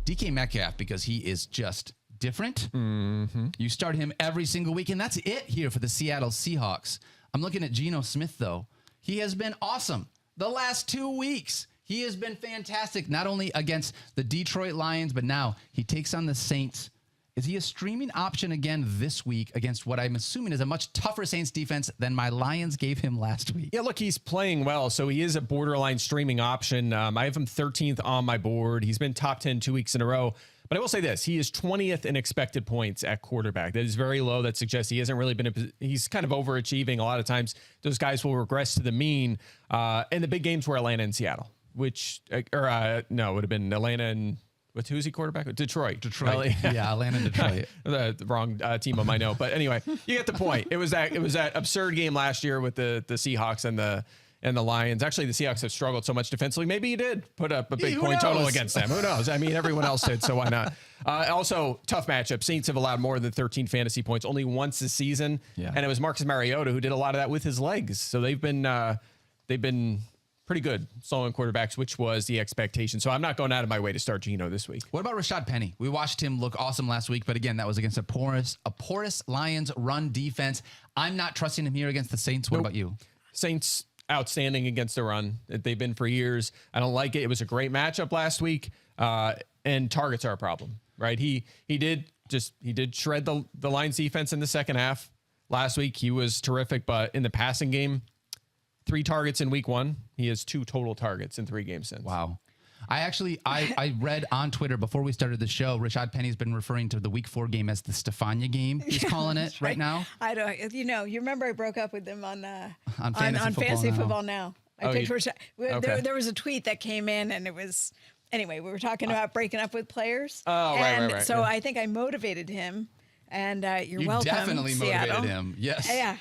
DK Metcalf because he is just different. Mm-hmm. You start him every single week, and that's it here for the Seattle Seahawks. I'm looking at Geno Smith, though. He has been awesome the last 2 weeks. He has been fantastic, not only against the Detroit Lions, but now he takes on the Saints. Is he a streaming option again this week against what I'm assuming is a much tougher Saints defense than my Lions gave him last week? Yeah, look, he's playing well, so he is a borderline streaming option. I have him 13th on my board. He's been top 10 2 weeks in a row. But I will say this, he is 20th in expected points at quarterback. That is very low. That suggests he hasn't really been, he's kind of overachieving. A lot of times those guys will regress to the mean. And the big games were Atlanta and Seattle, it would have been Atlanta and, who's he quarterback? Detroit. Yeah, Atlanta and Detroit. the wrong team on my note. But anyway, you get the point. It was that absurd game last year with the Seahawks and the Lions. Actually, the Seahawks have struggled so much defensively. Maybe he did put up a big point total against them. Who knows? I mean, everyone else did, so why not? Also, tough matchup. Saints have allowed more than 13 fantasy points only once this season. Yeah. And it was Marcus Mariota who did a lot of that with his legs. So they've been pretty good slowing quarterbacks, which was the expectation. So I'm not going out of my way to start Geno this week. What about Rashad Penny? We watched him look awesome last week, but again, that was against a porous Lions run defense. I'm not trusting him here against the Saints. What about you? Saints outstanding against the run. They've been for years. I don't like it. It was a great matchup last week, and targets are a problem, right? He did shred the Lions defense in the second half last week. He was terrific, but in the passing game, 3 targets in week 1. He has 2 total targets in 3 games since. Wow. I read on Twitter before we started the show, Rashad Penny's been referring to the week 4 game as the Stephania game. He's calling it right now. I don't, you remember I broke up with him on Fantasy Football Now. I picked Rashad. Okay. There was a tweet that came in and it was, anyway, we were talking about breaking up with players. Oh, right. So I think I motivated him and you're welcome. You definitely Seattle. motivated him. Yes. Yeah.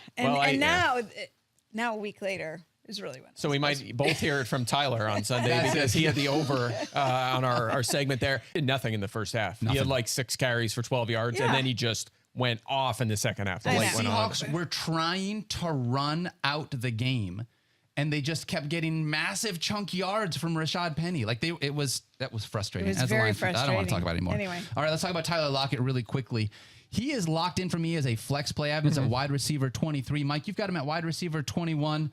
Now a week later is really when. So we might both hear it from Tyler on Sunday because he had the over on our segment there. Did nothing in the first half. He had like 6 carries for 12 yards, and then he just went off in the second half. The light went on. Seahawks were trying to run out the game, and they just kept getting massive chunk yards from Rashad Penny. Like that was frustrating. It was very frustrating. I don't want to talk about it anymore. Anyway. All right, let's talk about Tyler Lockett really quickly. He is locked in for me as a flex play. I have him as a wide receiver 23. Mike, you've got him at wide receiver 21.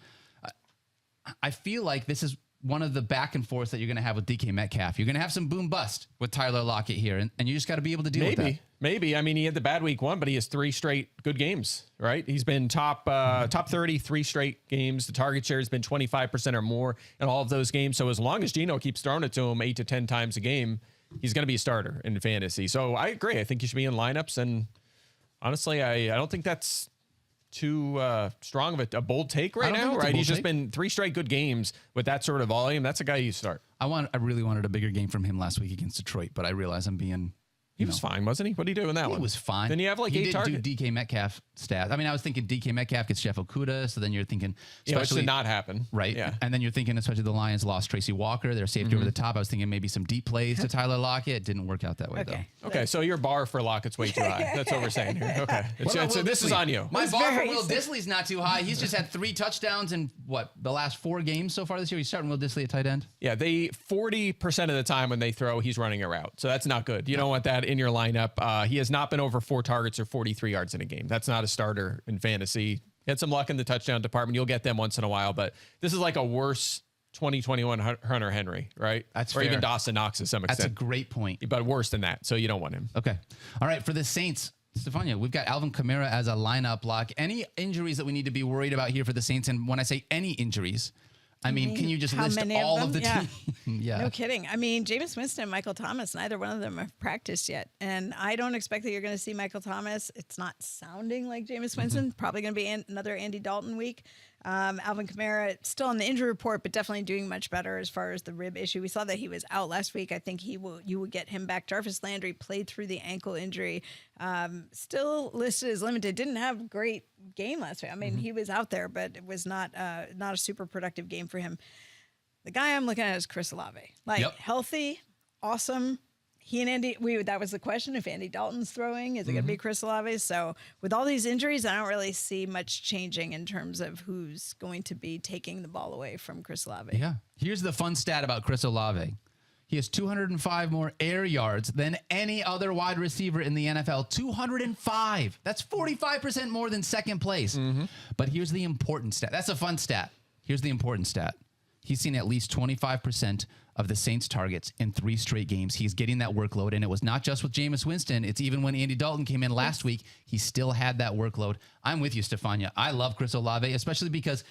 I feel like this is one of the back and forths that you're going to have with DK Metcalf. You're going to have some boom bust with Tyler Lockett here, and you just got to be able to deal with that. Maybe. I mean, he had the bad week 1, but he has 3 straight good games, right? He's been top 30, 3 straight games. The target share has been 25% or more in all of those games. So as long as Geno keeps throwing it to him 8 to 10 times a game, he's going to be a starter in fantasy. So I agree. I think he should be in lineups. And honestly, I don't think that's too strong of a bold take right now, right? He's just been 3 straight good games with that sort of volume. That's a guy you start. I really wanted a bigger game from him last week against Detroit, but I realize I'm being... He was fine, wasn't he? What did he do in that one? He was fine. Then you have like 8 targets. He did do DK Metcalf stats. I mean, I was thinking DK Metcalf gets Jeff Okudah, so then you're thinking... Which did not happen. Right. Yeah. And then you're thinking, especially the Lions lost Tracy Walker, their safety over the top. I was thinking maybe some deep plays to Tyler Lockett. It didn't work out that way, though. Okay, so your bar for Lockett's way too high. That's what we're saying here. Okay. So this is on you. My bar for Will Dissly's not too high. He's just had 3 touchdowns in, the last 4 games so far this year? He's starting Will Dissly at tight end? Yeah, 40% of the time when they throw, he's running a route. So that's not good. You don't want that in your lineup. He has not been over 4 targets or 43 yards in a game. That's not a starter in fantasy. He had some luck in the touchdown department. You'll get them once in a while, but this is like a worse 2021 Hunter Henry, right? That's or fair. even Dawson Knox to some extent. That's a great point. But worse than that, so you don't want him. Okay. All right. For the Saints, Stephania, we've got Alvin Kamara as a lineup block. Any injuries that we need to be worried about here for the Saints? And when I say any injuries, I mean, can you just list all of the team? Yeah. No kidding. I mean, Jameis Winston and Michael Thomas, neither one of them have practiced yet. And I don't expect that you're going to see Michael Thomas. It's not sounding like Jameis Winston. Probably going to be another Andy Dalton week. Alvin Kamara still on the injury report, but definitely doing much better as far as the rib issue. We saw that he was out last week. I think you will get him back. Jarvis Landry played through the ankle injury. Still listed as limited. Didn't have a great game last week. I mean, he was out there, but it was not a super productive game for him. The guy I'm looking at is Chris Olave. Healthy, awesome. He and Andy, that was the question. If Andy Dalton's throwing, is it going to be Chris Olave? So with all these injuries, I don't really see much changing in terms of who's going to be taking the ball away from Chris Olave. Yeah. Here's the fun stat about Chris Olave. He has 205 more air yards than any other wide receiver in the NFL. 205. That's 45% more than second place. But here's the important stat. That's a fun stat. Here's the important stat. He's seen at least 25% of the Saints' targets in 3 straight games. He's getting that workload, and it was not just with Jameis Winston. It's even when Andy Dalton came in last week, he still had that workload. I'm with you, Stephania. I love Chris Olave, especially because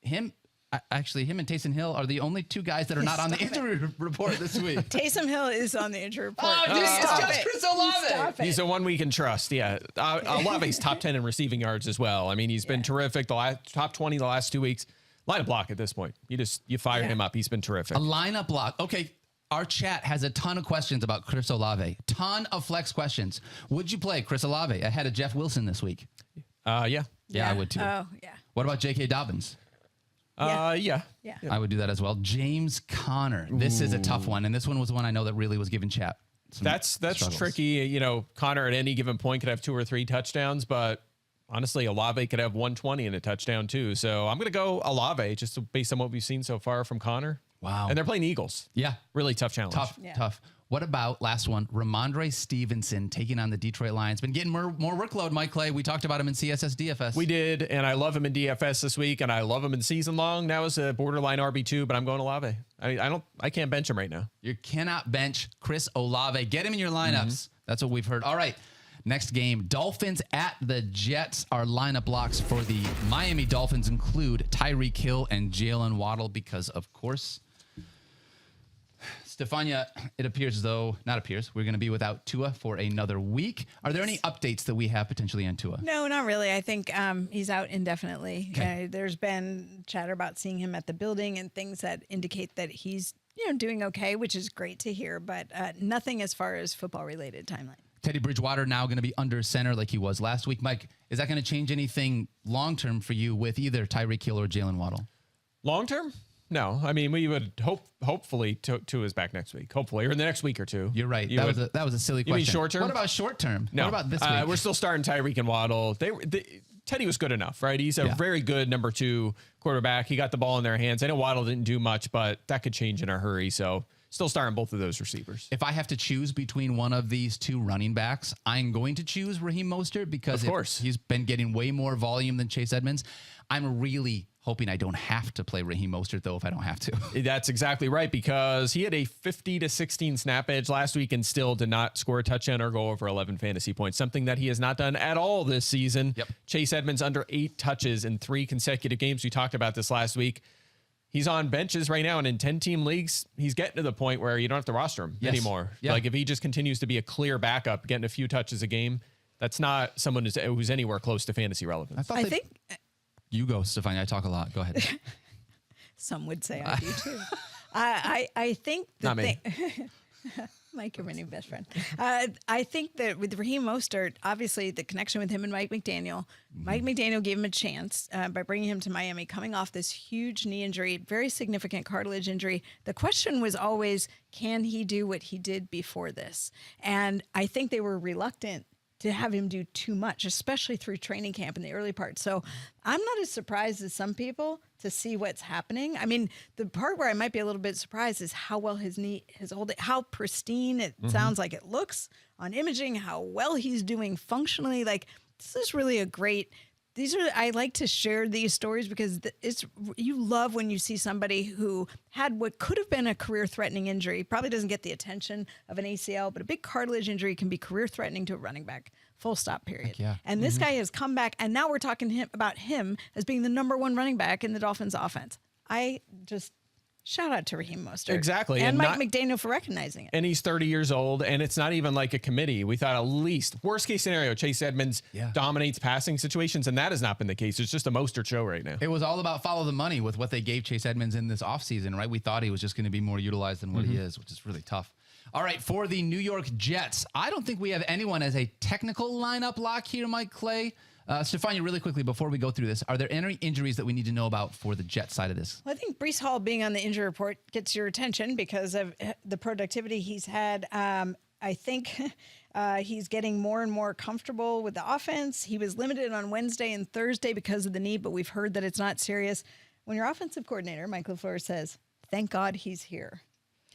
him and Taysom Hill are the only 2 guys that are not on the injury report this week. Taysom Hill is on the injury report. It's just Chris Olave. He's the one we can trust. Yeah. Olave's top 10 in receiving yards as well. I mean, he's been terrific. Top 20 the last 2 weeks. Line a block at this point. You fire him up. He's been terrific. A lineup block. Okay. Our chat has a ton of questions about Chris Olave. Ton of flex questions. Would you play Chris Olave ahead of Jeff Wilson this week? Yeah. Yeah, I would too. Oh, yeah. What about J.K. Dobbins? Yeah. I would do that as well. James Conner. This is a tough one. And this one was one I know that really was giving chat That's struggles. tricky. You know, Conner at any given point could have 2 or 3 touchdowns, but honestly, Olave could have 120 and a touchdown too. So I'm going to go Olave just based on what we've seen so far from Conner. Wow. And they're playing Eagles. Yeah. Really tough challenge. Tough. What about last one? Ramondre Stevenson taking on the Detroit Lions. Been getting more workload, Mike Clay. We talked about him in CSS DFS. We did, and I love him in DFS this week, and I love him in season long. Now is a borderline RB2, but I'm going Olave. I can't bench him right now. You cannot bench Chris Olave. Get him in your lineups. That's what we've heard. All right. Next game, Dolphins at the Jets. Our lineup blocks for the Miami Dolphins include Tyreek Hill and Jalen Waddle because, of course, Stephania, it appears though, not appears, we're going to be without Tua for another week. Are there any updates that we have potentially on Tua? No, not really. I think he's out indefinitely. Okay. There's been chatter about seeing him at the building and things that indicate that he's doing okay, which is great to hear, but nothing as far as football-related timeline. Teddy Bridgewater now going to be under center like he was last week. Mike, is that going to change anything long-term for you with either Tyreek Hill or Jalen Waddle? Long-term? No. I mean, we would hopefully Tua is back next week. Hopefully, or in the next week or 2. You're right. That was a silly question. You mean short-term? What about short-term? No. What about this week? We're still starting Tyreek and Waddle. Teddy was good enough, right? He's a very good number 2 quarterback. He got the ball in their hands. I know Waddle didn't do much, but that could change in a hurry. So still starting both of those receivers. If I have to choose between one of these 2 running backs, I'm going to choose Raheem Mostert because of course he's been getting way more volume than Chase Edmonds. I'm really hoping I don't have to play Raheem Mostert, though, if I don't have to. That's exactly right, because he had a 50-16 snap edge last week and still did not score a touchdown or go over 11 fantasy points, something that he has not done at all this season. Yep. Chase Edmonds under 8 touches in 3 consecutive games. We talked about this last week. He's on benches right now, and in 10-team leagues, he's getting to the point where you don't have to roster him anymore. Yeah. Like, if he just continues to be a clear backup, getting a few touches a game, that's not someone who's anywhere close to fantasy relevance. I think... You go, Stephania. I talk a lot. Go ahead. Some would say I do, too. I think... Not me. Mike, you're my new best friend. I think that with Raheem Mostert, obviously the connection with him and Mike McDaniel, Mike McDaniel gave him a chance by bringing him to Miami, coming off this huge knee injury, very significant cartilage injury. The question was always, can he do what he did before this? And I think they were reluctant to have him do too much, especially through training camp in the early part. So I'm not as surprised as some people to see what's happening. I mean, the part where I might be a little bit surprised is how well his knee is holding, how pristine it sounds like it looks on imaging, how well he's doing functionally. Like, this is really a great I like to share these stories because you love when you see somebody who had what could have been a career-threatening injury, probably doesn't get the attention of an ACL, but a big cartilage injury can be career-threatening to a running back. Full stop, period. Yeah. And this guy has come back, and now we're talking about him as being the number one running back in the Dolphins offense. I just shout out to Raheem Mostert. Exactly. And Mike McDaniel for recognizing it. And he's 30 years old, and it's not even like a committee. We thought at least, worst case scenario, Chase Edmonds dominates passing situations, and that has not been the case. It's just a Mostert show right now. It was all about follow the money with what they gave Chase Edmonds in this offseason, right? We thought he was just going to be more utilized than what he is, which is really tough. All right, for the New York Jets, I don't think we have anyone as a technical lineup lock here, Mike Clay. Stephania, really quickly before we go through this, are there any injuries that we need to know about for the Jets side of this? Well, I think Breece Hall being on the injury report gets your attention because of the productivity he's had. I think he's getting more and more comfortable with the offense. He was limited on Wednesday and Thursday because of the knee, but we've heard that it's not serious. When your offensive coordinator, Mike LaFleur, says, thank God he's here.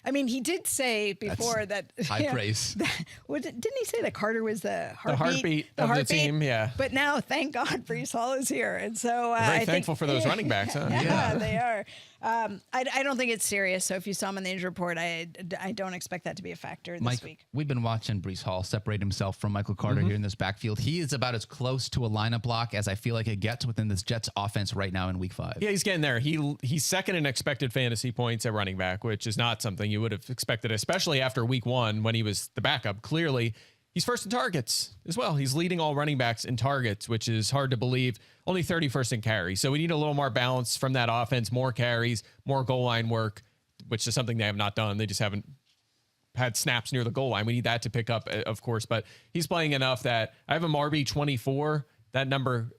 I mean, he did say before that high praise. Didn't he say that Carter was the heartbeat of the team? Yeah. But now, thank God, Breece Hall is here, and so very thankful for those running backs. Huh? Yeah, they are. I don't think it's serious. So if you saw him on the injury report, I don't expect that to be a factor this week. We've been watching Breece Hall separate himself from Michael Carter here in this backfield. He is about as close to a lineup block as I feel like it gets within this Jets offense right now in Week 5. Yeah, he's getting there. He's second in expected fantasy points at running back, which is not something you would have expected, especially after Week 1 when he was the backup. Clearly, he's first in targets as well. He's leading all running backs in targets, which is hard to believe. Only 31st in carries. So we need a little more balance from that offense, more carries, more goal line work, which is something they have not done. They just haven't had snaps near the goal line. We need that to pick up, of course, but he's playing enough that I have him RB24. That number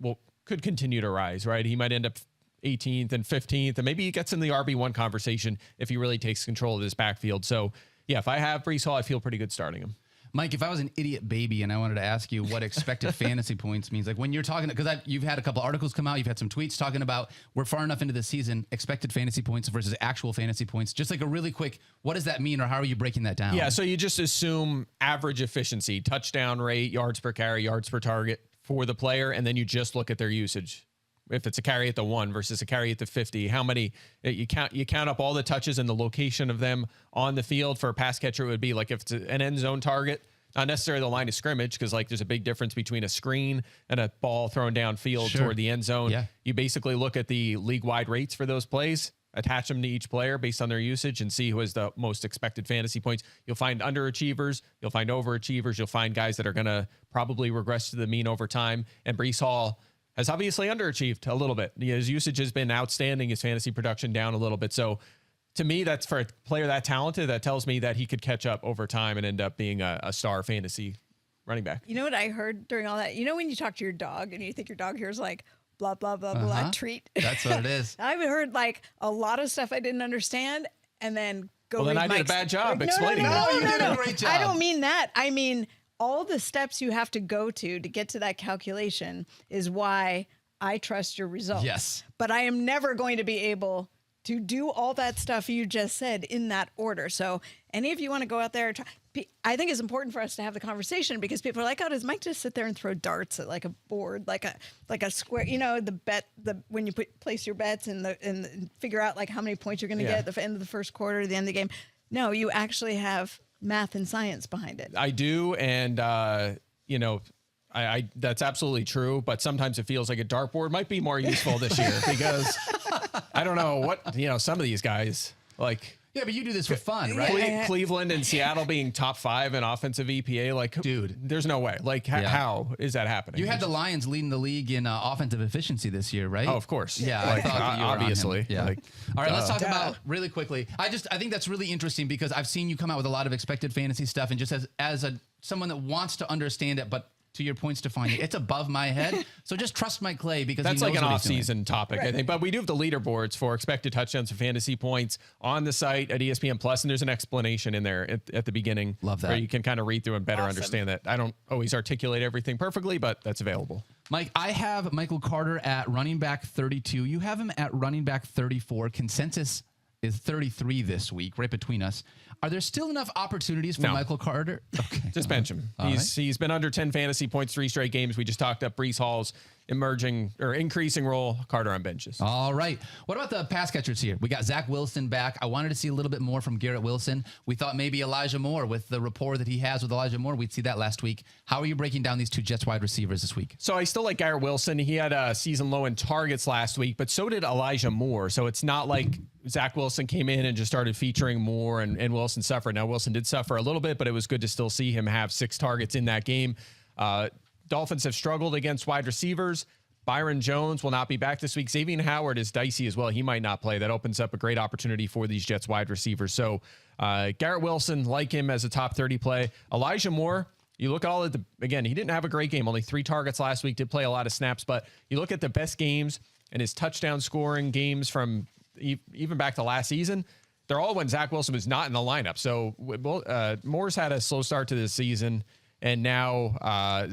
could continue to rise, right? He might end up 18th and 15th, and maybe he gets in the RB1 conversation if he really takes control of this backfield. So, yeah, if I have Breece Hall, I feel pretty good starting him. Mike, if I was an idiot baby and I wanted to ask you what expected fantasy points means, like when you're talking, because you've had a couple articles come out, you've had some tweets talking about we're far enough into the season, expected fantasy points versus actual fantasy points. Just like a really quick, what does that mean, or how are you breaking that down? Yeah, so you just assume average efficiency, touchdown rate, yards per carry, yards per target for the player, and then you just look at their usage. If it's a carry at the 1 versus a carry at the 50, how many you count up all the touches and the location of them on the field. For a pass catcher, it would be like if it's an end zone target, not necessarily the line of scrimmage, because like there's a big difference between a screen and a ball thrown downfield toward the end zone. Yeah. You basically look at the league-wide rates for those plays, attach them to each player based on their usage, and see who has the most expected fantasy points. You'll find underachievers, you'll find overachievers, you'll find guys that are going to probably regress to the mean over time. And Breece Hall has obviously underachieved a little bit. His usage has been outstanding, his fantasy production down a little bit. So to me, that's for a player that talented, that tells me that he could catch up over time and end up being a star fantasy running back. You know what I heard during all that? You know when you talk to your dog and you think your dog hears like blah, blah, blah, blah, treat? That's what it is. I've heard like a lot of stuff I didn't understand and then go Well, then read I did a Mike's. bad job Like, explaining that. You did a great job. I don't mean that. I mean all the steps you have to go to get to that calculation is why I trust your results. Yes. But I am never going to be able to do all that stuff you just said in that order. So any of you want to go out there and try, I think it's important for us to have the conversation because people are like, oh, does Mike just sit there and throw darts at like a board, like a square, you know, when you place your bets and figure out like how many points you're going to get at the end of the first quarter, the end of the game. No, you actually have math and science behind it. I do. And, you know, I that's absolutely true, but sometimes it feels like a dartboard might be more useful this year because I don't know what, you know, some of these guys like. Yeah, but you do this for fun, right? Cleveland and Seattle being top 5 in offensive EPA, like, dude, there's no way. Like, how is that happening? You had the Lions leading the league in offensive efficiency this year, right? Oh, of course. Yeah, like, I thought that you were obviously. on him. Yeah. Like, all right, let's talk about really quickly. I think that's really interesting because I've seen you come out with a lot of expected fantasy stuff, and just as someone that wants to understand it, but to your point, Stephania, it's above my head. So just trust Mike Clay because that's he knows like an what he's doing. off-season topic, I think. But we do have the leaderboards for expected touchdowns and fantasy points on the site at ESPN Plus, and there's an explanation in there at the beginning. Love that. Where you can kind of read through and better understand that. I don't always articulate everything perfectly, but that's available. Mike, I have Michael Carter at running back 32. You have him at running back 34. Consensus is 33 this week, right between us. Are there still enough opportunities for Michael Carter? Okay. Just bench him. He's been under 10 fantasy points 3 straight games. We just talked up Breece Hall's emerging or increasing role, Carter on benches. All right. What about the pass catchers here? We got Zach Wilson back. I wanted to see a little bit more from Garrett Wilson. We thought maybe Elijah Moore, with the rapport that he has with Elijah Moore, we'd see that last week. How are you breaking down these two Jets wide receivers this week? So I still like Garrett Wilson. He had a season low in targets last week, but so did Elijah Moore. So it's not like Zach Wilson came in and just started featuring Moore and Wilson suffered. Now, Wilson did suffer a little bit, but it was good to still see him have 6 targets in that game. Dolphins have struggled against wide receivers. Byron Jones will not be back this week. Xavier Howard is dicey as well. He might not play. That opens up a great opportunity for these Jets wide receivers. So Garrett Wilson, like him as a top 30 play. Elijah Moore, you look at all of the, again, he didn't have a great game. Only 3 targets last week, did play a lot of snaps, but you look at the best games and his touchdown scoring games from even back to last season, they're all when Zach Wilson was not in the lineup. So Moore's had a slow start to this season, and now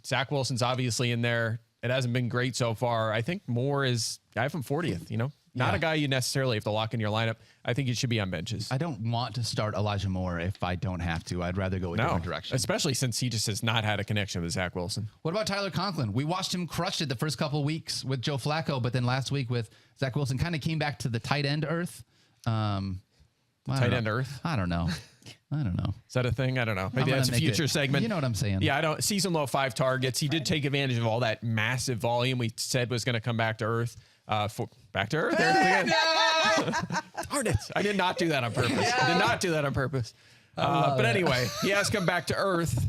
Zach Wilson's obviously in there. It hasn't been great so far. I think Moore is, I have him 40th, not a guy you necessarily have to lock in your lineup. I think he should be on benches. I don't want to start Elijah Moore if I don't have to. I'd rather go a different direction. Especially since he just has not had a connection with Zach Wilson. What about Tyler Conklin? We watched him crush it the first couple of weeks with Joe Flacco, but then last week with Zach Wilson kind of came back to the tight end earth. Tight end earth? I don't know. Is that a thing? I don't know. Maybe that's a future segment. You know what I'm saying? Yeah, season low 5 targets. He did take advantage of all that massive volume we said was going to come back to earth. Back to earth? Darn it. I did not do that on purpose. But anyway, he has come back to earth,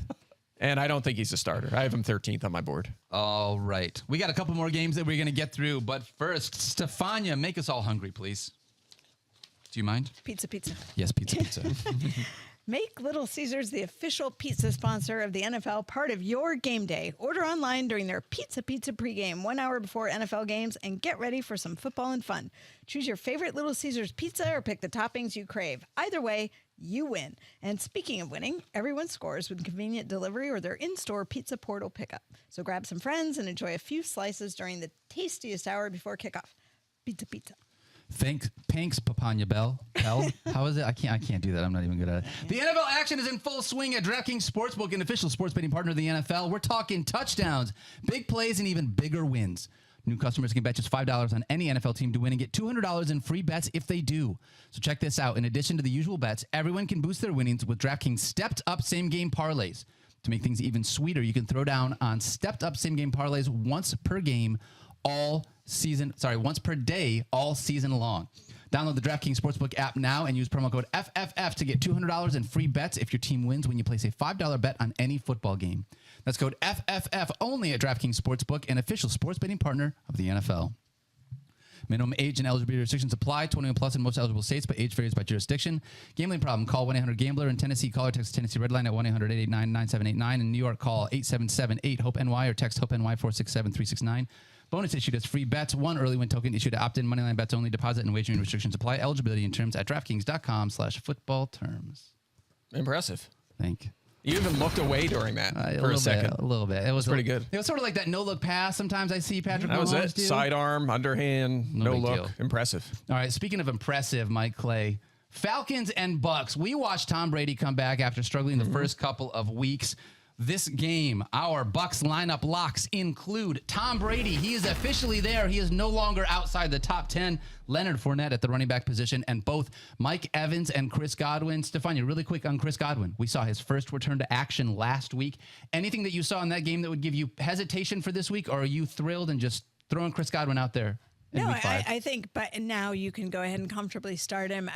and I don't think he's a starter. I have him 13th on my board. All right. We got a couple more games that we're going to get through, but first, Stephania, make us all hungry, please. Do you mind? Pizza. Yes, pizza. Make Little Caesars the official pizza sponsor of the NFL part of your game day. Order online during their Pizza pregame 1 hour before NFL games and get ready for some football and fun. Choose your favorite Little Caesars pizza or pick the toppings you crave. Either way, you win. And speaking of winning, everyone scores with convenient delivery or their in-store pizza portal pickup. So grab some friends and enjoy a few slices during the tastiest hour before kickoff. Pizza. Thanks, Papania Bell. How is it? I can't do that. I'm not even good at it. The NFL action is in full swing at DraftKings Sportsbook, an official sports betting partner of the NFL. We're talking touchdowns, big plays, and even bigger wins. New customers can bet just $5 on any NFL team to win and get $200 in free bets if they do. So check this out. In addition to the usual bets, everyone can boost their winnings with DraftKings stepped-up same-game parlays. To make things even sweeter, you can throw down on stepped-up same-game parlays once per day, all season long. Download the DraftKings Sportsbook app now and use promo code FFF to get $200 in free bets if your team wins when you place a $5 bet on any football game. That's code FFF only at DraftKings Sportsbook, an official sports betting partner of the NFL. Minimum age and eligibility restrictions apply. 21 plus in most eligible states, but age varies by jurisdiction. Gambling problem? Call 1-800-GAMBLER. In Tennessee, call or text Tennessee Red Line at 1-800-889-9789. In New York, call 877-8-HOPE-NY or text HOPE-NY 467-369. Bonus issued as free bets. 1 early win token issued to opt-in. Moneyline bets only. Deposit and wagering restrictions apply. Eligibility and terms at DraftKings.com/football terms. Impressive. Thank you. You even looked away during that for a second. A little bit. It was pretty good. It was sort of like that no-look pass. Sometimes I see Patrick Mahomes That was it. do. Sidearm, underhand, no look. Deal. Impressive. All right. Speaking of impressive, Mike Clay, Falcons and Bucks. We watched Tom Brady come back after struggling the first couple of weeks. This game, our Bucks lineup locks include Tom Brady. He is officially there. He is no longer outside the top 10. Leonard Fournette at the running back position, and both Mike Evans and Chris Godwin. Stephania, really quick on Chris Godwin. We saw his first return to action last week. Anything that you saw in that game that would give you hesitation for this week, or are you thrilled and just throwing Chris Godwin out there in week 5? I think, but now you can go ahead and comfortably start him.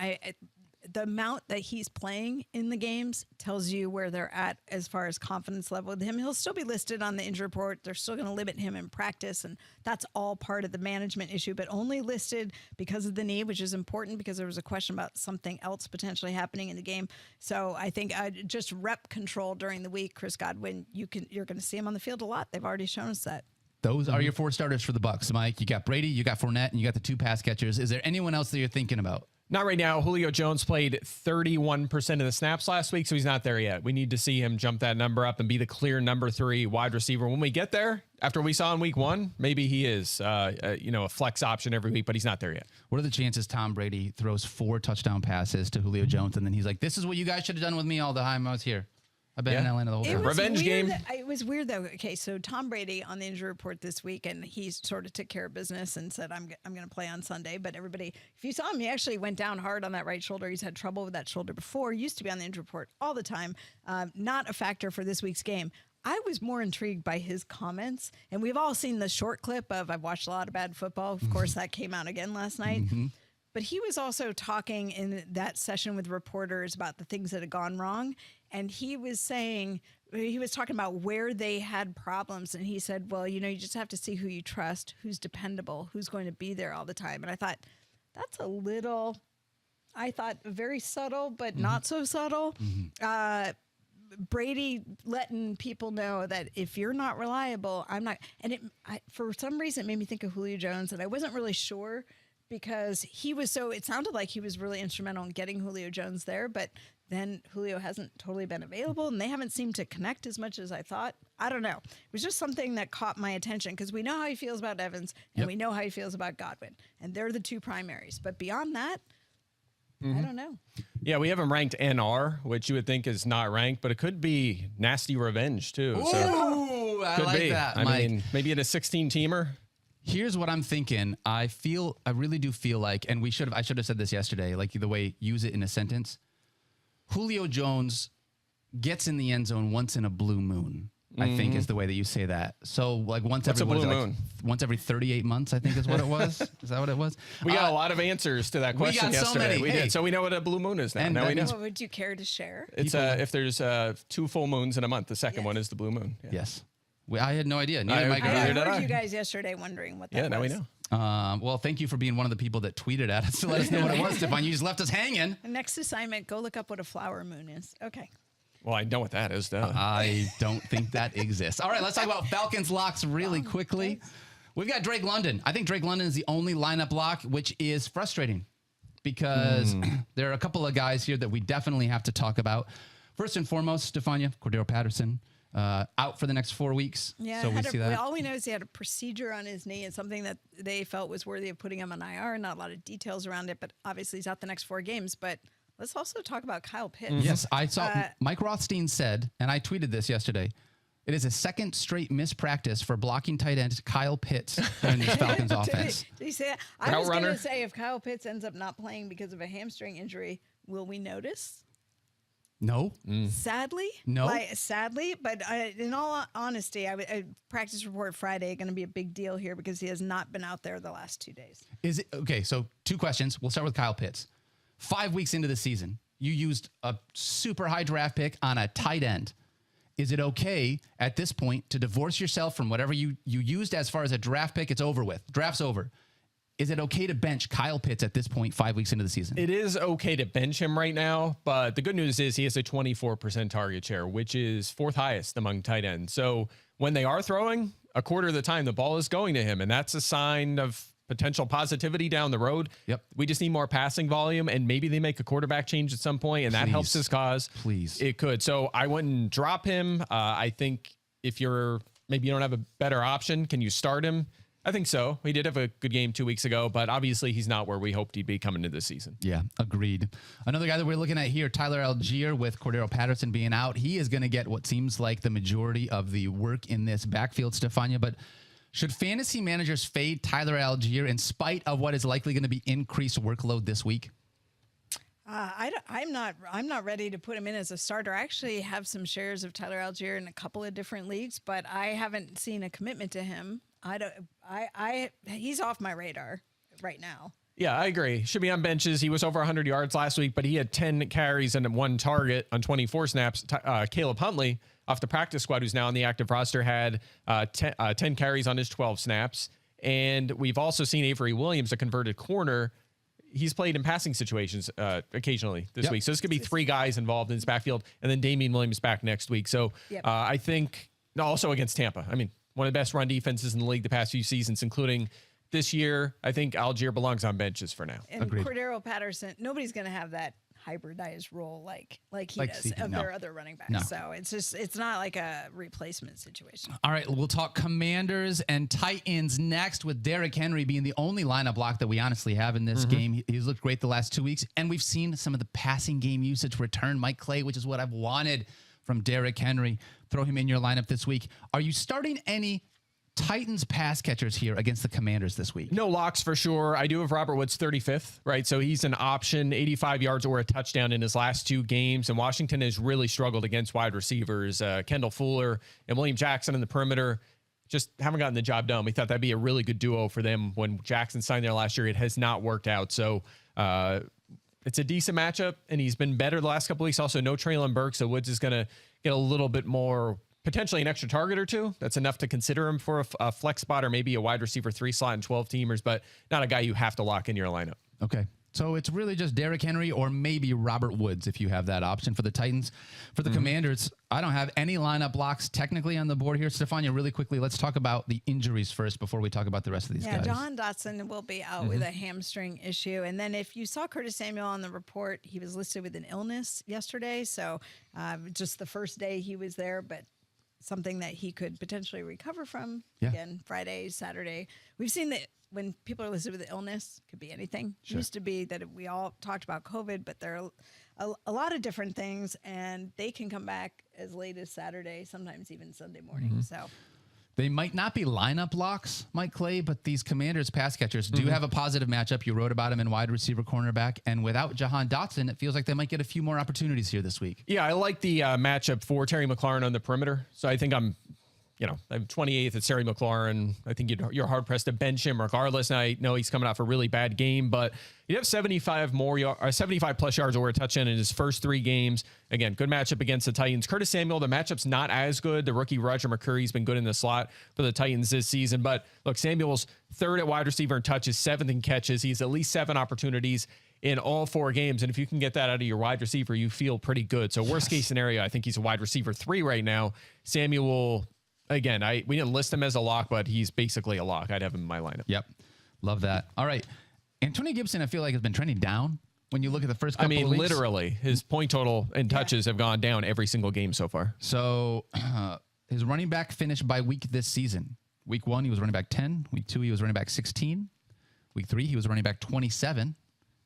The amount that he's playing in the games tells you where they're at as far as confidence level with him. He'll still be listed on the injury report. They're still going to limit him in practice, and that's all part of the management issue, but only listed because of the knee, which is important because there was a question about something else potentially happening in the game. So I think just rep control during the week, Chris Godwin, you're going to see him on the field a lot. They've already shown us that. Those are your 4 starters for the Bucks, Mike. You got Brady, you got Fournette, and you got the 2 pass catchers. Is there anyone else that you're thinking about? Not right now. Julio Jones played 31% of the snaps last week, so he's not there yet. We need to see him jump that number up and be the clear number 3 wide receiver. When we get there, after we saw in week 1, maybe he is a flex option every week, but he's not there yet. What are the chances Tom Brady throws 4 touchdown passes to Julio Jones, and then he's like, this is what you guys should have done with me all the time I was here? I've been in Atlanta the whole time. Revenge game. It was weird though. Okay, so Tom Brady on the injury report this week, and he sort of took care of business and said, "I'm going to play on Sunday." But everybody, if you saw him, he actually went down hard on that right shoulder. He's had trouble with that shoulder before. Used to be on the injury report all the time. Not a factor for this week's game. I was more intrigued by his comments, and we've all seen the short clip of "I've watched a lot of bad football." Of course, that came out again last night. But he was also talking in that session with reporters about the things that had gone wrong. And he was saying, he was talking about where they had problems. And he said, well, you just have to see who you trust, who's dependable, who's going to be there all the time. And I thought, that's very subtle, but not so subtle. Brady letting people know that if you're not reliable, I'm not. And for some reason, it made me think of Julio Jones. And I wasn't really sure, because it sounded like he was really instrumental in getting Julio Jones there, but then Julio hasn't totally been available, and they haven't seemed to connect as much as I thought. I don't know. It was just something that caught my attention, because we know how he feels about Evans, and we know how he feels about Godwin, and they're the two primaries. But beyond that, I don't know. Yeah, we have him ranked NR, which you would think is not ranked, but it could be nasty revenge, too. Ooh, I like that, I Mike. mean, maybe in a 16-teamer. Here's what I'm thinking. I really do feel like, and I should have said this yesterday, like the way, use it in a sentence. Julio Jones gets in the end zone once in a blue moon, I think is the way that you say that. So like once every 38 months, I think is what it was. Is that what it was? We got a lot of answers to that question yesterday. We did. So we know what a blue moon is now. Now we know. What would you care to share? It's if there's 2 full moons in a month, the second one is the blue moon. Yeah. Yes. I had no idea. I heard you guys yesterday wondering what that was. Yeah, now we know. Well, thank you for being one of the people that tweeted at us to let us know what it was, Stephania. You just left us hanging. Next assignment, go look up what a flower moon is. Okay. Well, I know what that is, though. I don't think that exists. All right, let's talk about Falcons locks really quickly. We've got Drake London. I think Drake London is the only lineup lock, which is frustrating because there are a couple of guys here that we definitely have to talk about. First and foremost, Stephania, Cordero Patterson. Out for the next 4 weeks. Yeah, so we see that. All we know is he had a procedure on his knee. It's something that they felt was worthy of putting him on IR. Not a lot of details around it, but obviously he's out the next 4 games. But let's also talk about Kyle Pitts. Yes, I saw Mike Rothstein said, and I tweeted this yesterday, it is a second straight mispractice for blocking tight end Kyle Pitts in this Falcons offense. Did he say that? I was going to say, if Kyle Pitts ends up not playing because of a hamstring injury, will we notice? No. Sadly? No. Sadly, but in all honesty, I practice report Friday going to be a big deal here because he has not been out there the last 2 days. Is it okay? So 2 questions. We'll start with Kyle Pitts. 5 weeks into the season, you used a super high draft pick on a tight end. Is it okay at this point to divorce yourself from whatever you used as far as a draft pick? It's over with. Draft's over. Is it okay to bench Kyle Pitts at this point 5 weeks into the season? It is okay to bench him right now, but the good news is he has a 24% target share, which is 4th highest among tight ends. So when they are throwing, a quarter of the time the ball is going to him, and that's a sign of potential positivity down the road. Yep. We just need more passing volume, and maybe they make a quarterback change at some point, and that helps his cause. Please. It could. So I wouldn't drop him. I think if maybe you don't have a better option, can you start him? I think so. He did have a good game 2 weeks ago, but obviously he's not where we hoped he'd be coming into this season. Yeah, agreed. Another guy that we're looking at here, Tyler Algier, with Cordero Patterson being out. He is going to get what seems like the majority of the work in this backfield, Stephania. But should fantasy managers fade Tyler Algier in spite of what is likely going to be increased workload this week? I'm not ready to put him in as a starter. I actually have some shares of Tyler Algier in a couple of different leagues, but I haven't seen a commitment to him. He's off my radar right now. Yeah, I agree. Should be on benches. He was over 100 yards last week, but he had 10 carries and 1 target on 24 snaps. Caleb Huntley, off the practice squad, who's now on the active roster, had 10 carries on his 12 snaps. And we've also seen Avery Williams, a converted corner. He's played in passing situations occasionally this week. So this could be 3 guys involved in his backfield, and then Damian Williams back next week. So I think also against Tampa. I mean, one of the best run defenses in the league the past few seasons, including this year. I think Algier belongs on benches for now. And agreed. Cordero Patterson, nobody's going to have that hybridized role like he does of their other running backs. No. So it's not like a replacement situation. All right, we'll talk Commanders and Titans next, with Derrick Henry being the only lineup block that we honestly have in this game. He's looked great the last 2 weeks, and we've seen some of the passing game usage return. Mike Clay, which is what I've wanted from Derrick Henry. Throw him in your lineup this week. Are you starting any Titans pass catchers here against the Commanders this week? No locks for sure. I do have Robert Woods 35th, right? So he's an option, 85 yards or a touchdown in his last 2 games. And Washington has really struggled against wide receivers. Kendall Fuller and William Jackson in the perimeter just haven't gotten the job done. We thought that'd be a really good duo for them when Jackson signed there last year. It has not worked out. So it's a decent matchup, and he's been better the last couple weeks. Also, no Treylon Burks, so Woods is going to get a little bit more, potentially an extra target or 2. That's enough to consider him for a flex spot or maybe a wide receiver 3 slot and 12 teamers, but not a guy you have to lock in your lineup. Okay. So it's really just Derrick Henry or maybe Robert Woods if you have that option for the Titans. For the Commanders, I don't have any lineup blocks technically on the board here. Stephania, really quickly, let's talk about the injuries first before we talk about the rest of these guys. Jahan Dotson will be out with a hamstring issue. And then if you saw Curtis Samuel on the report, he was listed with an illness yesterday. So just the first day he was there, but something that he could potentially recover from. Again, Friday, Saturday. We've seen that when people are listed with illness, could be anything. It used to be that we all talked about COVID, but there are a lot of different things, and they can come back as late as Saturday, sometimes even Sunday morning. So they might not be lineup locks, Mike Clay, but these Commanders pass catchers do have a positive matchup. You wrote about him in wide receiver cornerback, and without Jahan Dotson, it feels like they might get a few more opportunities here this week. Yeah, I like the matchup for Terry McLaurin on the perimeter. So I think I'm 28th at Terry McLaurin. I think you're hard pressed to bench him regardless. And I know he's coming off a really bad game, but you have 75 plus yards or a touchdown in his first 3 games. Again, good matchup against the Titans. Curtis Samuel, the matchup's not as good. The rookie Roger McCurry's been good in the slot for the Titans this season. But look, Samuel's 3rd at wide receiver in touches, 7th in catches. He's at least 7 opportunities in all 4 games. And if you can get that out of your wide receiver, you feel pretty good. So worst case scenario, I think he's a wide receiver 3 right now. Samuel, again, we didn't list him as a lock, but he's basically a lock. I'd have him in my lineup. Yep. Love that. All right. Antonio Gibson, I feel like, has been trending down when you look at the first couple of weeks. Literally, his point total and touches have gone down every single game so far. So his running back finished by week this season. Week 1, he was running back 10. Week 2, he was running back 16. Week 3, he was running back 27.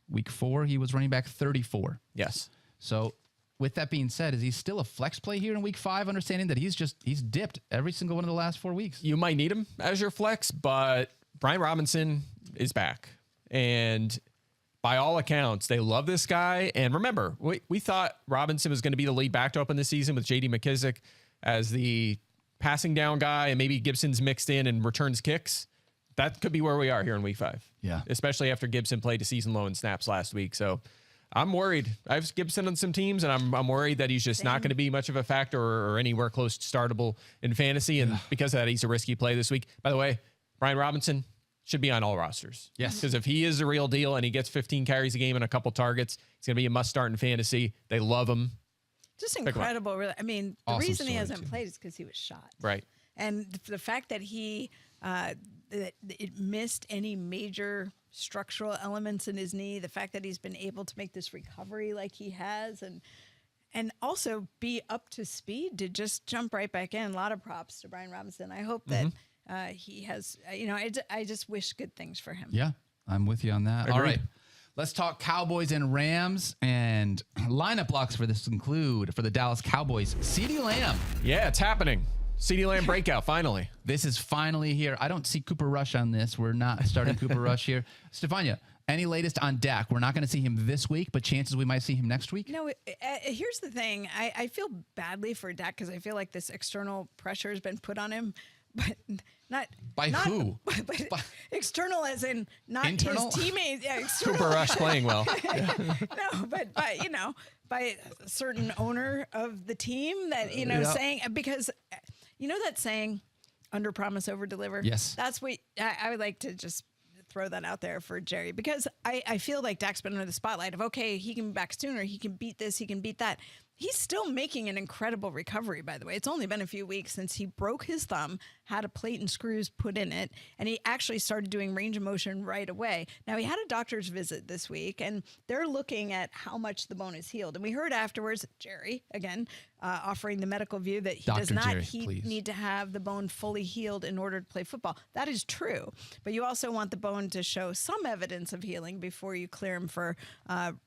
Week 4, he was running back 34. Yes. So with that being said, is he still a flex play here in week 5, understanding that he's dipped every single one of the last 4 weeks? You might need him as your flex, but Brian Robinson is back. And by all accounts, they love this guy. And remember, we thought Robinson was going to be the lead back to open this season with J.D. McKissick as the passing down guy, and maybe Gibson's mixed in and returns kicks. That could be where we are here in week 5. Yeah. Especially after Gibson played a season low in snaps last week. So I'm worried. I have Gibson on some teams, and I'm worried that he's just not going to be much of a factor or anywhere close to startable in fantasy. And because of that, he's a risky play this week. By the way, Brian Robinson should be on all rosters. Yes. Because if he is the real deal and he gets 15 carries a game and a couple targets, he's going to be a must start in fantasy. They love him. Just incredible. Really. I mean, the Awesome reason he story, hasn't too. played is because he was shot. Right. And the fact that he it missed any major structural elements in his knee, the fact that he's been able to make this recovery like he has, and also be up to speed to just jump right back in. A lot of props to Brian Robinson. I hope that he has, I just wish good things for him. Yeah, I'm with you on that. Agreed. All right. Let's talk Cowboys and Rams, and lineup blocks for this include, for the Dallas Cowboys, CeeDee Lamb. Yeah, it's happening. CeeDee Lamb breakout, finally. This is finally here. I don't see Cooper Rush on this. We're not starting Cooper Rush here. Stephania, any latest on Dak? We're not going to see him this week, but chances we might see him next week? No, here's the thing. I feel badly for Dak because I feel like this external pressure has been put on him, but not By who? But external as in not internal? his teammates. Yeah, external. Cooper Rush playing well. No, but by a certain owner of the team that saying, because that saying, under promise, over deliver. Yes, that's what I would like to just throw that out there for Jerry, because I feel like Dak's been under the spotlight of, okay, he can be back sooner, he can beat this, he can beat that. He's still making an incredible recovery, by the way. It's only been a few weeks since he broke his thumb, had a plate and screws put in it, and he actually started doing range of motion right away. Now, he had a doctor's visit this week, and they're looking at how much the bone is healed. And we heard afterwards, Jerry, again, offering the medical view that he does not need to have the bone fully healed in order to play football. That is true. But you also want the bone to show some evidence of healing before you clear him for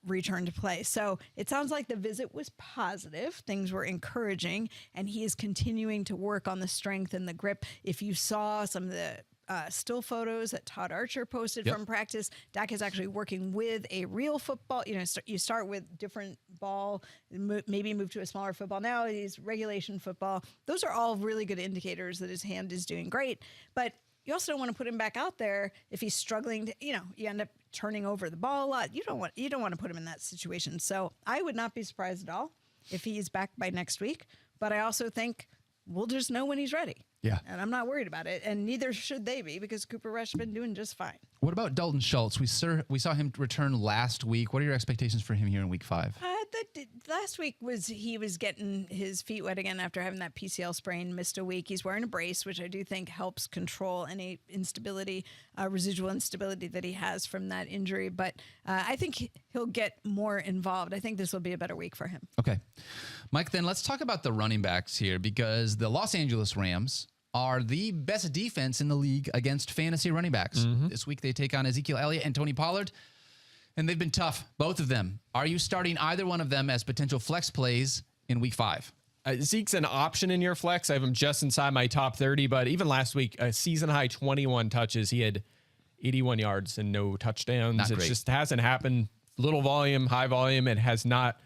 return to play. So it sounds like the visit was positive. Things were encouraging, and he is continuing to work on the strength and the grip. If you saw some of the still photos that Todd Archer posted from practice, Dak is actually working with a real football. You know, you start with different ball, maybe move to a smaller football. Now he's regulation football. Those are all really good indicators that his hand is doing great. But you also don't want to put him back out there if he's struggling to, you end up turning over the ball a lot. You don't want to put him in that situation. So I would not be surprised at all if he's back by next week. But I also think we'll just know when he's ready. Yeah. And I'm not worried about it. And neither should they be, because Cooper Rush has been doing just fine. What about Dalton Schultz? We saw him return last week. What are your expectations for him here in week 5? Last week he was getting his feet wet again after having that PCL sprain, missed a week. He's wearing a brace, which I do think helps control any instability, residual instability that he has from that injury. But I think he'll get more involved. I think this will be a better week for him. Okay. Mike, then let's talk about the running backs here, because the Los Angeles Rams are the best defense in the league against fantasy running backs. This week they take on Ezekiel Elliott and Tony Pollard, and they've been tough, both of them. Are you starting either one of them as potential flex plays in week 5? Zeke's an option in your flex. I have him just inside my top 30, but even last week, a season-high 21 touches. He had 81 yards and no touchdowns. It just hasn't happened. Little volume, high volume. It has not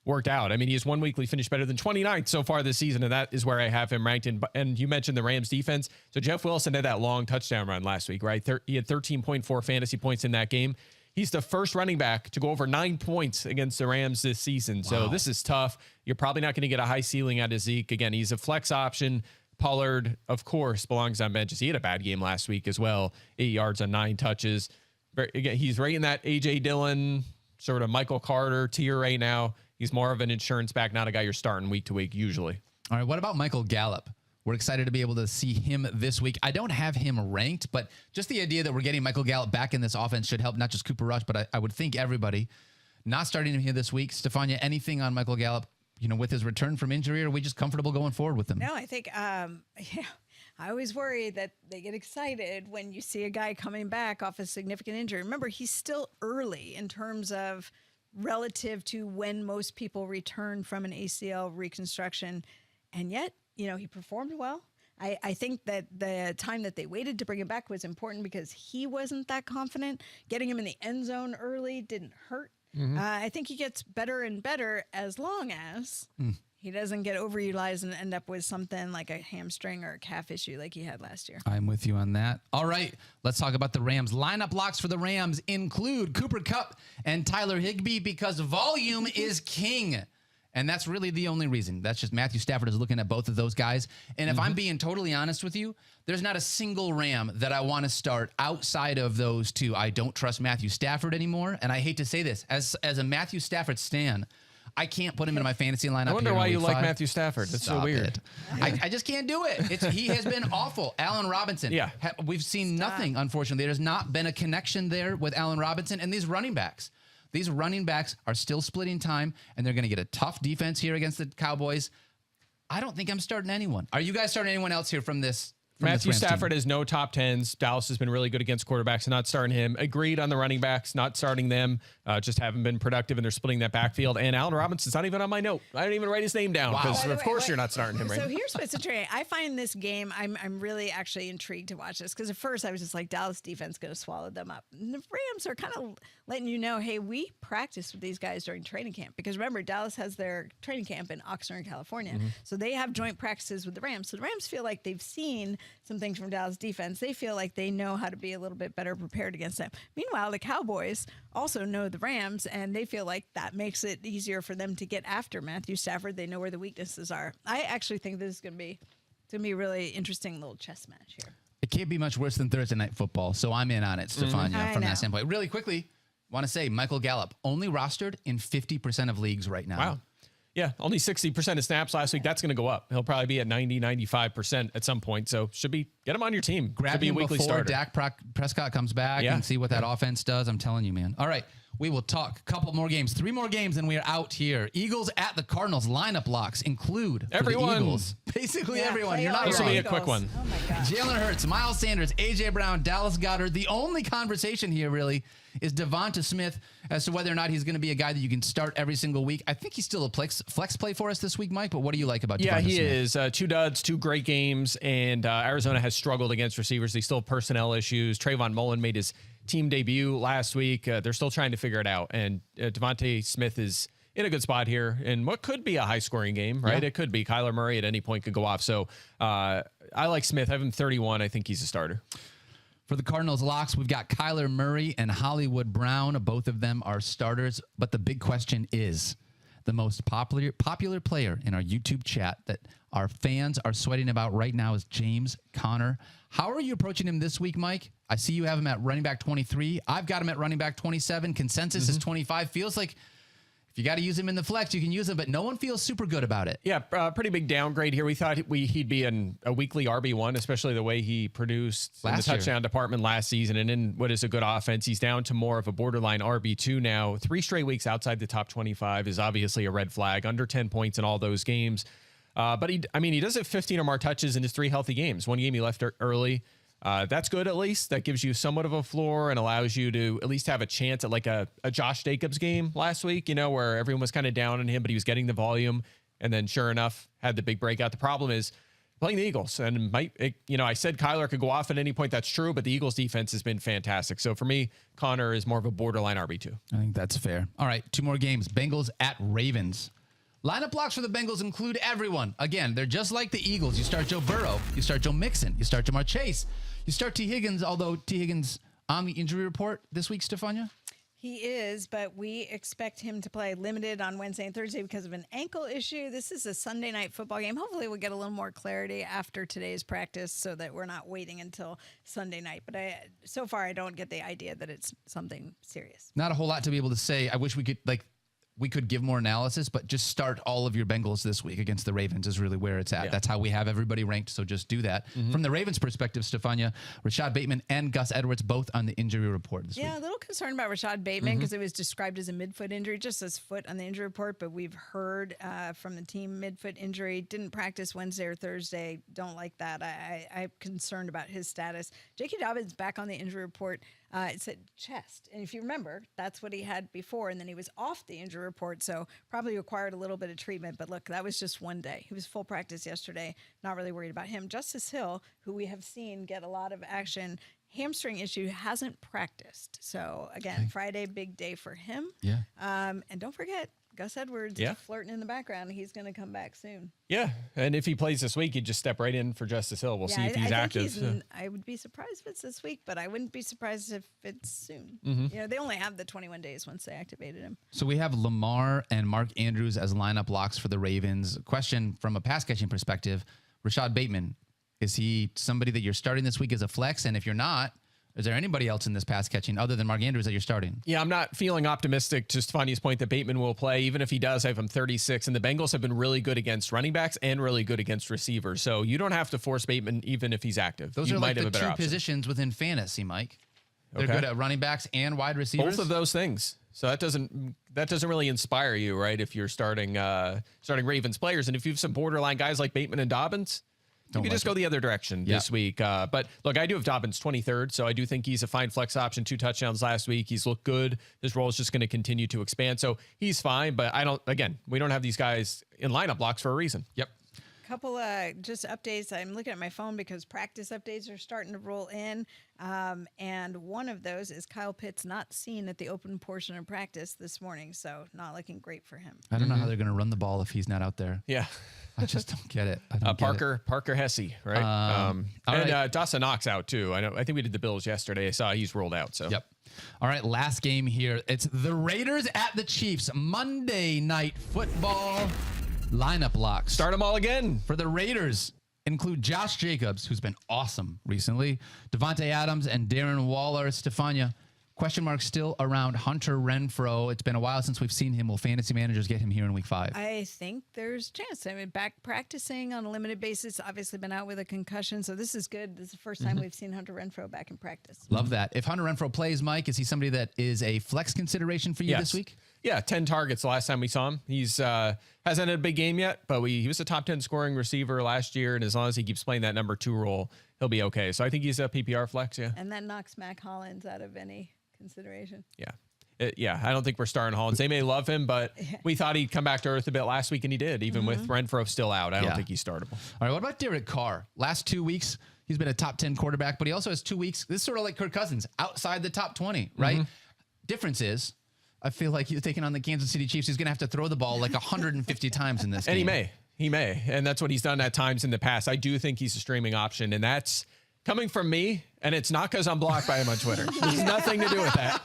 worked out. I mean, he's one weekly finished better than 29th so far this season, and that is where I have him ranked in. And you mentioned the Rams defense. So Jeff Wilson had that long touchdown run last week, right? He had 13.4 fantasy points in that game. He's the first running back to go over 9 points against the Rams this season. So this is tough. You're probably not going to get a high ceiling out of Zeke. Again, he's a flex option. Pollard, of course, belongs on benches. He had a bad game last week as well. 8 yards on 9 touches. Again, he's right in that A.J. Dillon, sort of Michael Carter tier right now. He's more of an insurance back, not a guy you're starting week to week usually. All right, what about Michael Gallup? We're excited to be able to see him this week. I don't have him ranked, but just the idea that we're getting Michael Gallup back in this offense should help not just Cooper Rush, but I would think everybody. Not starting him here this week. Stephania, anything on Michael Gallup, with his return from injury, or are we just comfortable going forward with him? No, I think, I always worry that they get excited when you see a guy coming back off a significant injury. Remember, he's still early in terms of relative to when most people return from an ACL reconstruction. And yet, he performed well. I think that the time that they waited to bring him back was important because he wasn't that confident. Getting him in the end zone early didn't hurt. I think he gets better and better as long as he doesn't get overutilized and end up with something like a hamstring or a calf issue like he had last year. I'm with you on that. All right, let's talk about the Rams. Lineup locks for the Rams include Cooper Kupp and Tyler Higbee because volume is king. And that's really the only reason. That's just Matthew Stafford is looking at both of those guys. And if I'm being totally honest with you, there's not a single Ram that I want to start outside of those two. I don't trust Matthew Stafford anymore. And I hate to say this, as a Matthew Stafford stan, I can't put him in my fantasy lineup. I wonder why you like Matthew Stafford. That's so weird. I just can't do it. He has been awful. Allen Robinson. Yeah. We've seen nothing, unfortunately. There's not been a connection there with Allen Robinson and these running backs. These running backs are still splitting time, and they're going to get a tough defense here against the Cowboys. I don't think I'm starting anyone. Are you guys starting anyone else here from this? Matthew Stafford has no top 10s. Dallas has been really good against quarterbacks and not starting him. Agreed on the running backs, not starting them. Just haven't been productive, and they're splitting that backfield. And Allen Robinson's not even on my note. I didn't even write his name down because, of course, you're not starting him, right? So here's what's interesting. I find this game, I'm really actually intrigued to watch this because at first I was just like, Dallas defense going to swallow them up. And the Rams are kind of letting you know, hey, we practiced with these guys during training camp because remember, Dallas has their training camp in Oxnard, California. So they have joint practices with the Rams. So the Rams feel like they've seen some things from Dallas defense. They feel like they know how to be a little bit better prepared against them. Meanwhile, the Cowboys also know the Rams, and they feel like that makes it easier for them to get after Matthew Stafford. They know where the weaknesses are. I actually think this is going to be a really interesting little chess match here. It can't be much worse than Thursday Night Football, so I'm in on it, Stephania, from that standpoint. Really quickly, want to say Michael Gallup only rostered in 50% of leagues right now. Wow. Yeah, only 60% of snaps last week. That's going to go up. He'll probably be at 90, 95% at some point. So get him on your team. Grab him before Dak Prescott comes back and see what that offense does. I'm telling you, man. All right, we will talk a couple more games, 3 more games, and we are out here. Eagles at the Cardinals. Lineup locks include everyone. The Eagles. Basically everyone. You're not This wrong. will be a quick one. Oh my gosh. Jalen Hurts, Miles Sanders, A.J. Brown, Dallas Goedert. The only conversation here really is Devonta Smith as to whether or not he's going to be a guy that you can start every single week. I think he's still a flex play for us this week, Mike, but what do you like about Devonta Smith? Yeah, he is. 2 duds, 2 great games, and Arizona has struggled against receivers. They still have personnel issues. Trayvon Mullen made his team debut last week. They're still trying to figure it out, and Devonta Smith is in a good spot here in what could be a high-scoring game, right? Yeah. It could be. Kyler Murray at any point could go off. So I like Smith. I have him 31. I think he's a starter. For the Cardinals locks, we've got Kyler Murray and Hollywood Brown. Both of them are starters. But the big question is the most popular player in our YouTube chat that our fans are sweating about right now is James Conner. How are you approaching him this week, Mike? I see you have him at running back 23. I've got him at running back 27. Consensus is 25. Feels like if you got to use him in the flex, you can use him, but no one feels super good about it. Yeah, pretty big downgrade here. We thought he'd be a weekly RB1, especially the way he produced in the touchdown department last season. And in what is a good offense, he's down to more of a borderline RB2 now. 3 straight weeks outside the top 25 is obviously a red flag. Under 10 points in all those games. But he does have 15 or more touches in his 3 healthy games. One game he left early. That's good, at least. That gives you somewhat of a floor and allows you to at least have a chance at like a Josh Jacobs game last week, where everyone was kind of down on him, but he was getting the volume and then sure enough had the big breakout. The problem is playing the Eagles, and I said Kyler could go off at any point. That's true, but the Eagles defense has been fantastic. So for me, Conner is more of a borderline RB2. I think that's fair. All right, 2 more games. Bengals at Ravens. Lineup blocks for the Bengals include everyone. Again, they're just like the Eagles. You start Joe Burrow. You start Joe Mixon. You start Jamar Chase. You start T. Higgins, although T. Higgins on the injury report this week, Stephania? He is, but we expect him to play limited on Wednesday and Thursday because of an ankle issue. This is a Sunday night football game. Hopefully we'll get a little more clarity after today's practice so that we're not waiting until Sunday night. But so far I don't get the idea that it's something serious. Not a whole lot to be able to say. I wish we could give more analysis, but just start all of your Bengals this week against the Ravens is really where it's at. Yeah. That's how we have everybody ranked, so just do that. From the Ravens' perspective, Stephania, Rashad Bateman and Gus Edwards both on the injury report this week. Yeah, a little concerned about Rashad Bateman because it was described as a midfoot injury, just as foot on the injury report, but we've heard from the team midfoot injury, didn't practice Wednesday or Thursday, don't like that. I'm concerned about his status. J.K. Dobbins back on the injury report. It said chest. And if you remember, that's what he had before. And then he was off the injury report. So probably required a little bit of treatment. But look, that was just one day. He was full practice yesterday. Not really worried about him. Justice Hill, who we have seen get a lot of action, hamstring issue, hasn't practiced. So again, Friday, big day for him. Yeah. And don't forget, Gus Edwards is flirting in the background. He's going to come back soon. Yeah, and if he plays this week, he'd just step right in for Justice Hill. We'll see if he's active. I would be surprised if it's this week, but I wouldn't be surprised if it's soon. They only have the 21 days once they activated him. So we have Lamar and Mark Andrews as lineup locks for the Ravens. Question from a pass catching perspective, Rashad Bateman, is he somebody that you're starting this week as a flex? And if you're not, is there anybody else in this pass catching other than Mark Andrews that you're starting? Yeah, I'm not feeling optimistic to Stefania's point that Bateman will play. Even if he does, I have him 36. And the Bengals have been really good against running backs and really good against receivers. So you don't have to force Bateman even if he's active. Those are like the 2 positions within fantasy, Mike. They're good at running backs and wide receivers. Both of those things. So that doesn't really inspire you, right? If you're starting Ravens players. And if you have some borderline guys like Bateman and Dobbins, you can just go the other direction this week. But look, I do have Dobbins 23rd, so I do think he's a fine flex option. 2 touchdowns last week. He's looked good. His role is just going to continue to expand. So he's fine, but we don't have these guys in lineup blocks for a reason. Yep. Couple just updates. I'm looking at my phone because practice updates are starting to roll in. And one of those is Kyle Pitts not seen at the open portion of practice this morning. So not looking great for him. I don't know how they're going to run the ball if he's not out there. Yeah. I just don't get it. Parker Hesse, right? And Dawson Knox out too. I think we did the Bills yesterday. I saw he's rolled out. So yep. All right, last game here. It's the Raiders at the Chiefs. Monday Night Football lineup locks. Start them all again. For the Raiders include Josh Jacobs, who's been awesome recently, Devontae Adams, and Darren Waller. Stephania, Question mark still around Hunter Renfrow. It's been a while since we've seen him. Will fantasy managers get him here in week 5? I think there's a chance. I mean, back practicing on a limited basis, obviously been out with a concussion. So this is good. This is the first time we've seen Hunter Renfrow back in practice. Love that. If Hunter Renfrow plays, Mike, is he somebody that is a flex consideration for you this week? Yeah, 10 targets the last time we saw him. He's hasn't had a big game yet, but he was a top 10 scoring receiver last year, and as long as he keeps playing that number 2 role, he'll be okay. So I think he's a PPR flex, And that knocks Mac Hollins out of any consideration. Yeah. I don't think we're starting Hollins. They may love him, but we thought he'd come back to earth a bit last week, and he did, even with Renfrow still out. I don't think he's startable. All right, what about Derek Carr? Last 2 weeks, he's been a top 10 quarterback, but he also has 2 weeks. This is sort of like Kirk Cousins, outside the top 20, right? Difference is, I feel like he's taking on the Kansas City Chiefs. He's going to have to throw the ball like 150 times in this game. And he may. And that's what he's done at times in the past. I do think he's a streaming option, and that's coming from me, and it's not because I'm blocked by him on Twitter. There's nothing to do with that.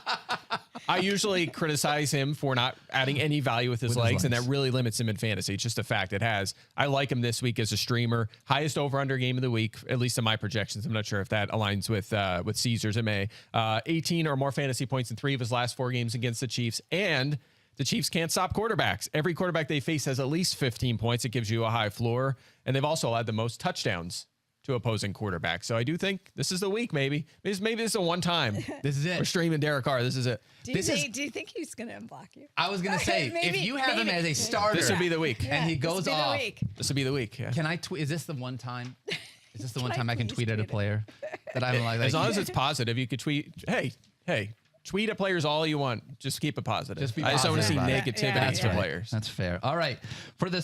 I usually criticize him for not adding any value with his legs, and that really limits him in fantasy. It's just a fact. It has. I like him this week as a streamer. Highest over-under game of the week, at least in my projections. I'm not sure if that aligns with Caesars. It may. 18 or more fantasy points in 3 of his last 4 games against the Chiefs, and the Chiefs can't stop quarterbacks. Every quarterback they face has at least 15 points. It gives you a high floor, and they've also allowed the most touchdowns to opposing quarterbacks. So I do think this is the week, maybe. Maybe this is a one-time. This is it. We're streaming Derek Carr. This is it. Do you think he's going to unblock you? I was going to say, if you have him as a starter. This would be the week. And he goes off. This would be the week. Yeah. Can I tweet? Is this the one time? Is this the one time I can tweet at a player that I'm like? As long as it's positive, you could tweet, hey, tweet at players all you want. Just keep it positive. I just don't want to see negativity to players. That's fair. All right. For the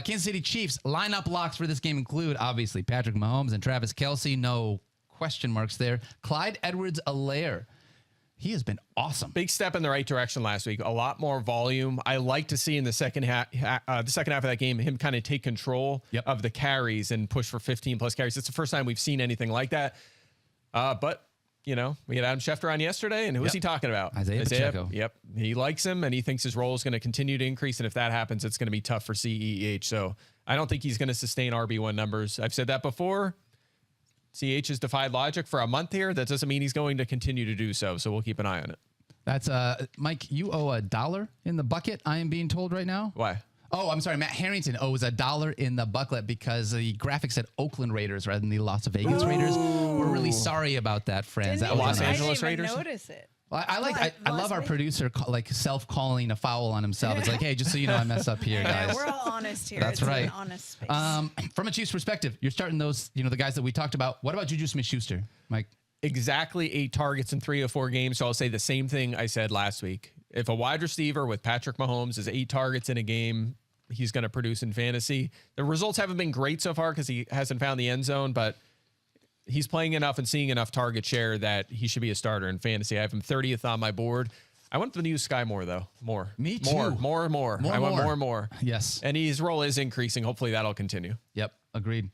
Kansas City Chiefs, lineup locks for this game include, obviously, Patrick Mahomes and Travis Kelce. No question marks there. Clyde Edwards-Helaire. He has been awesome. Big step in the right direction last week. A lot more volume. I like to see in the second half of that game him kind of take control of the carries and push for 15-plus carries. It's the first time we've seen anything like that. But we had Adam Schefter on yesterday, and who was he talking about? Isaiah Pacheco. Yep. He likes him, and he thinks his role is going to continue to increase, and if that happens, it's going to be tough for CEH. So I don't think he's going to sustain RB1 numbers. I've said that before. CH has defied logic for a month here. That doesn't mean he's going to continue to do so, so we'll keep an eye on it. That's Mike, you owe $1 in the bucket, I am being told right now. Why? Oh, I'm sorry. Matt Harrington owes $1 in the bucket because the graphic said Oakland Raiders rather than the Las Vegas Raiders. We're really sorry about that, friends. That Los Angeles Raiders. I didn't even notice it. Well, I love our producer self-calling a foul on himself. It's like, hey, just so you know, I mess up here, guys. We're all honest here. That's right. An honest space. From a Chiefs perspective, you're starting those, the guys that we talked about. What about Juju Smith-Schuster, Mike? Exactly 8 targets in 3 of 4 games. So I'll say the same thing I said last week. If a wide receiver with Patrick Mahomes is 8 targets in a game, he's going to produce in fantasy. The results haven't been great so far because he hasn't found the end zone, but he's playing enough and seeing enough target share that he should be a starter in fantasy. I have him 30th on my board. I want the new Sky Moore, though. More. Me too. More and more. I want more and more. Yes. And his role is increasing. Hopefully that'll continue. Yep. Agreed.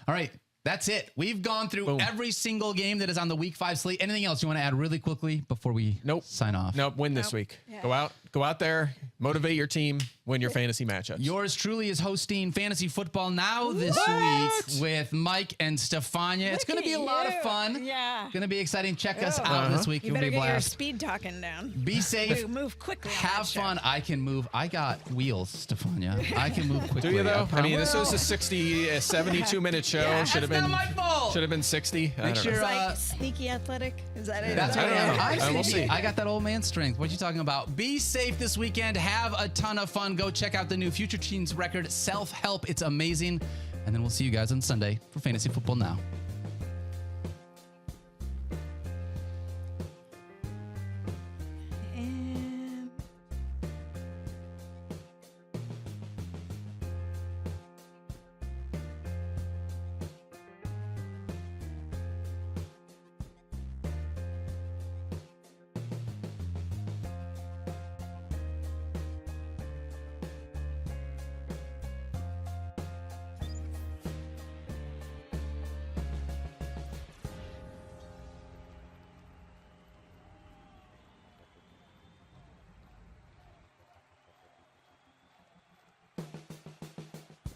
All right. That's it. We've gone through every single game that is on the Week 5 slate. Anything else you want to add really quickly before we sign off? Nope. Win this week. Yeah. Go out there, motivate your team, win your fantasy matchups. Yours truly is hosting Fantasy Football Now this week with Mike and Stephania. It's going to be a lot of fun. Yeah. Going to be exciting. Check us out this week. You It'll better be a get your blast. speed talking down. Be safe. Move quickly. Have fun. I can move. I got wheels, Stephania. I can move quickly. Do you, though? I mean, this was a 72-minute show. Yeah, should have been not my fault. Should have been 60. Make sure. Like sneaky athletic. Is that it? That's what I am. We'll see. I got that old man strength. What are you talking about? Be safe this weekend. Have a ton of fun. Go check out the new Future Teens record, Self Help. It's amazing. And then we'll see you guys on Sunday for Fantasy Football Now.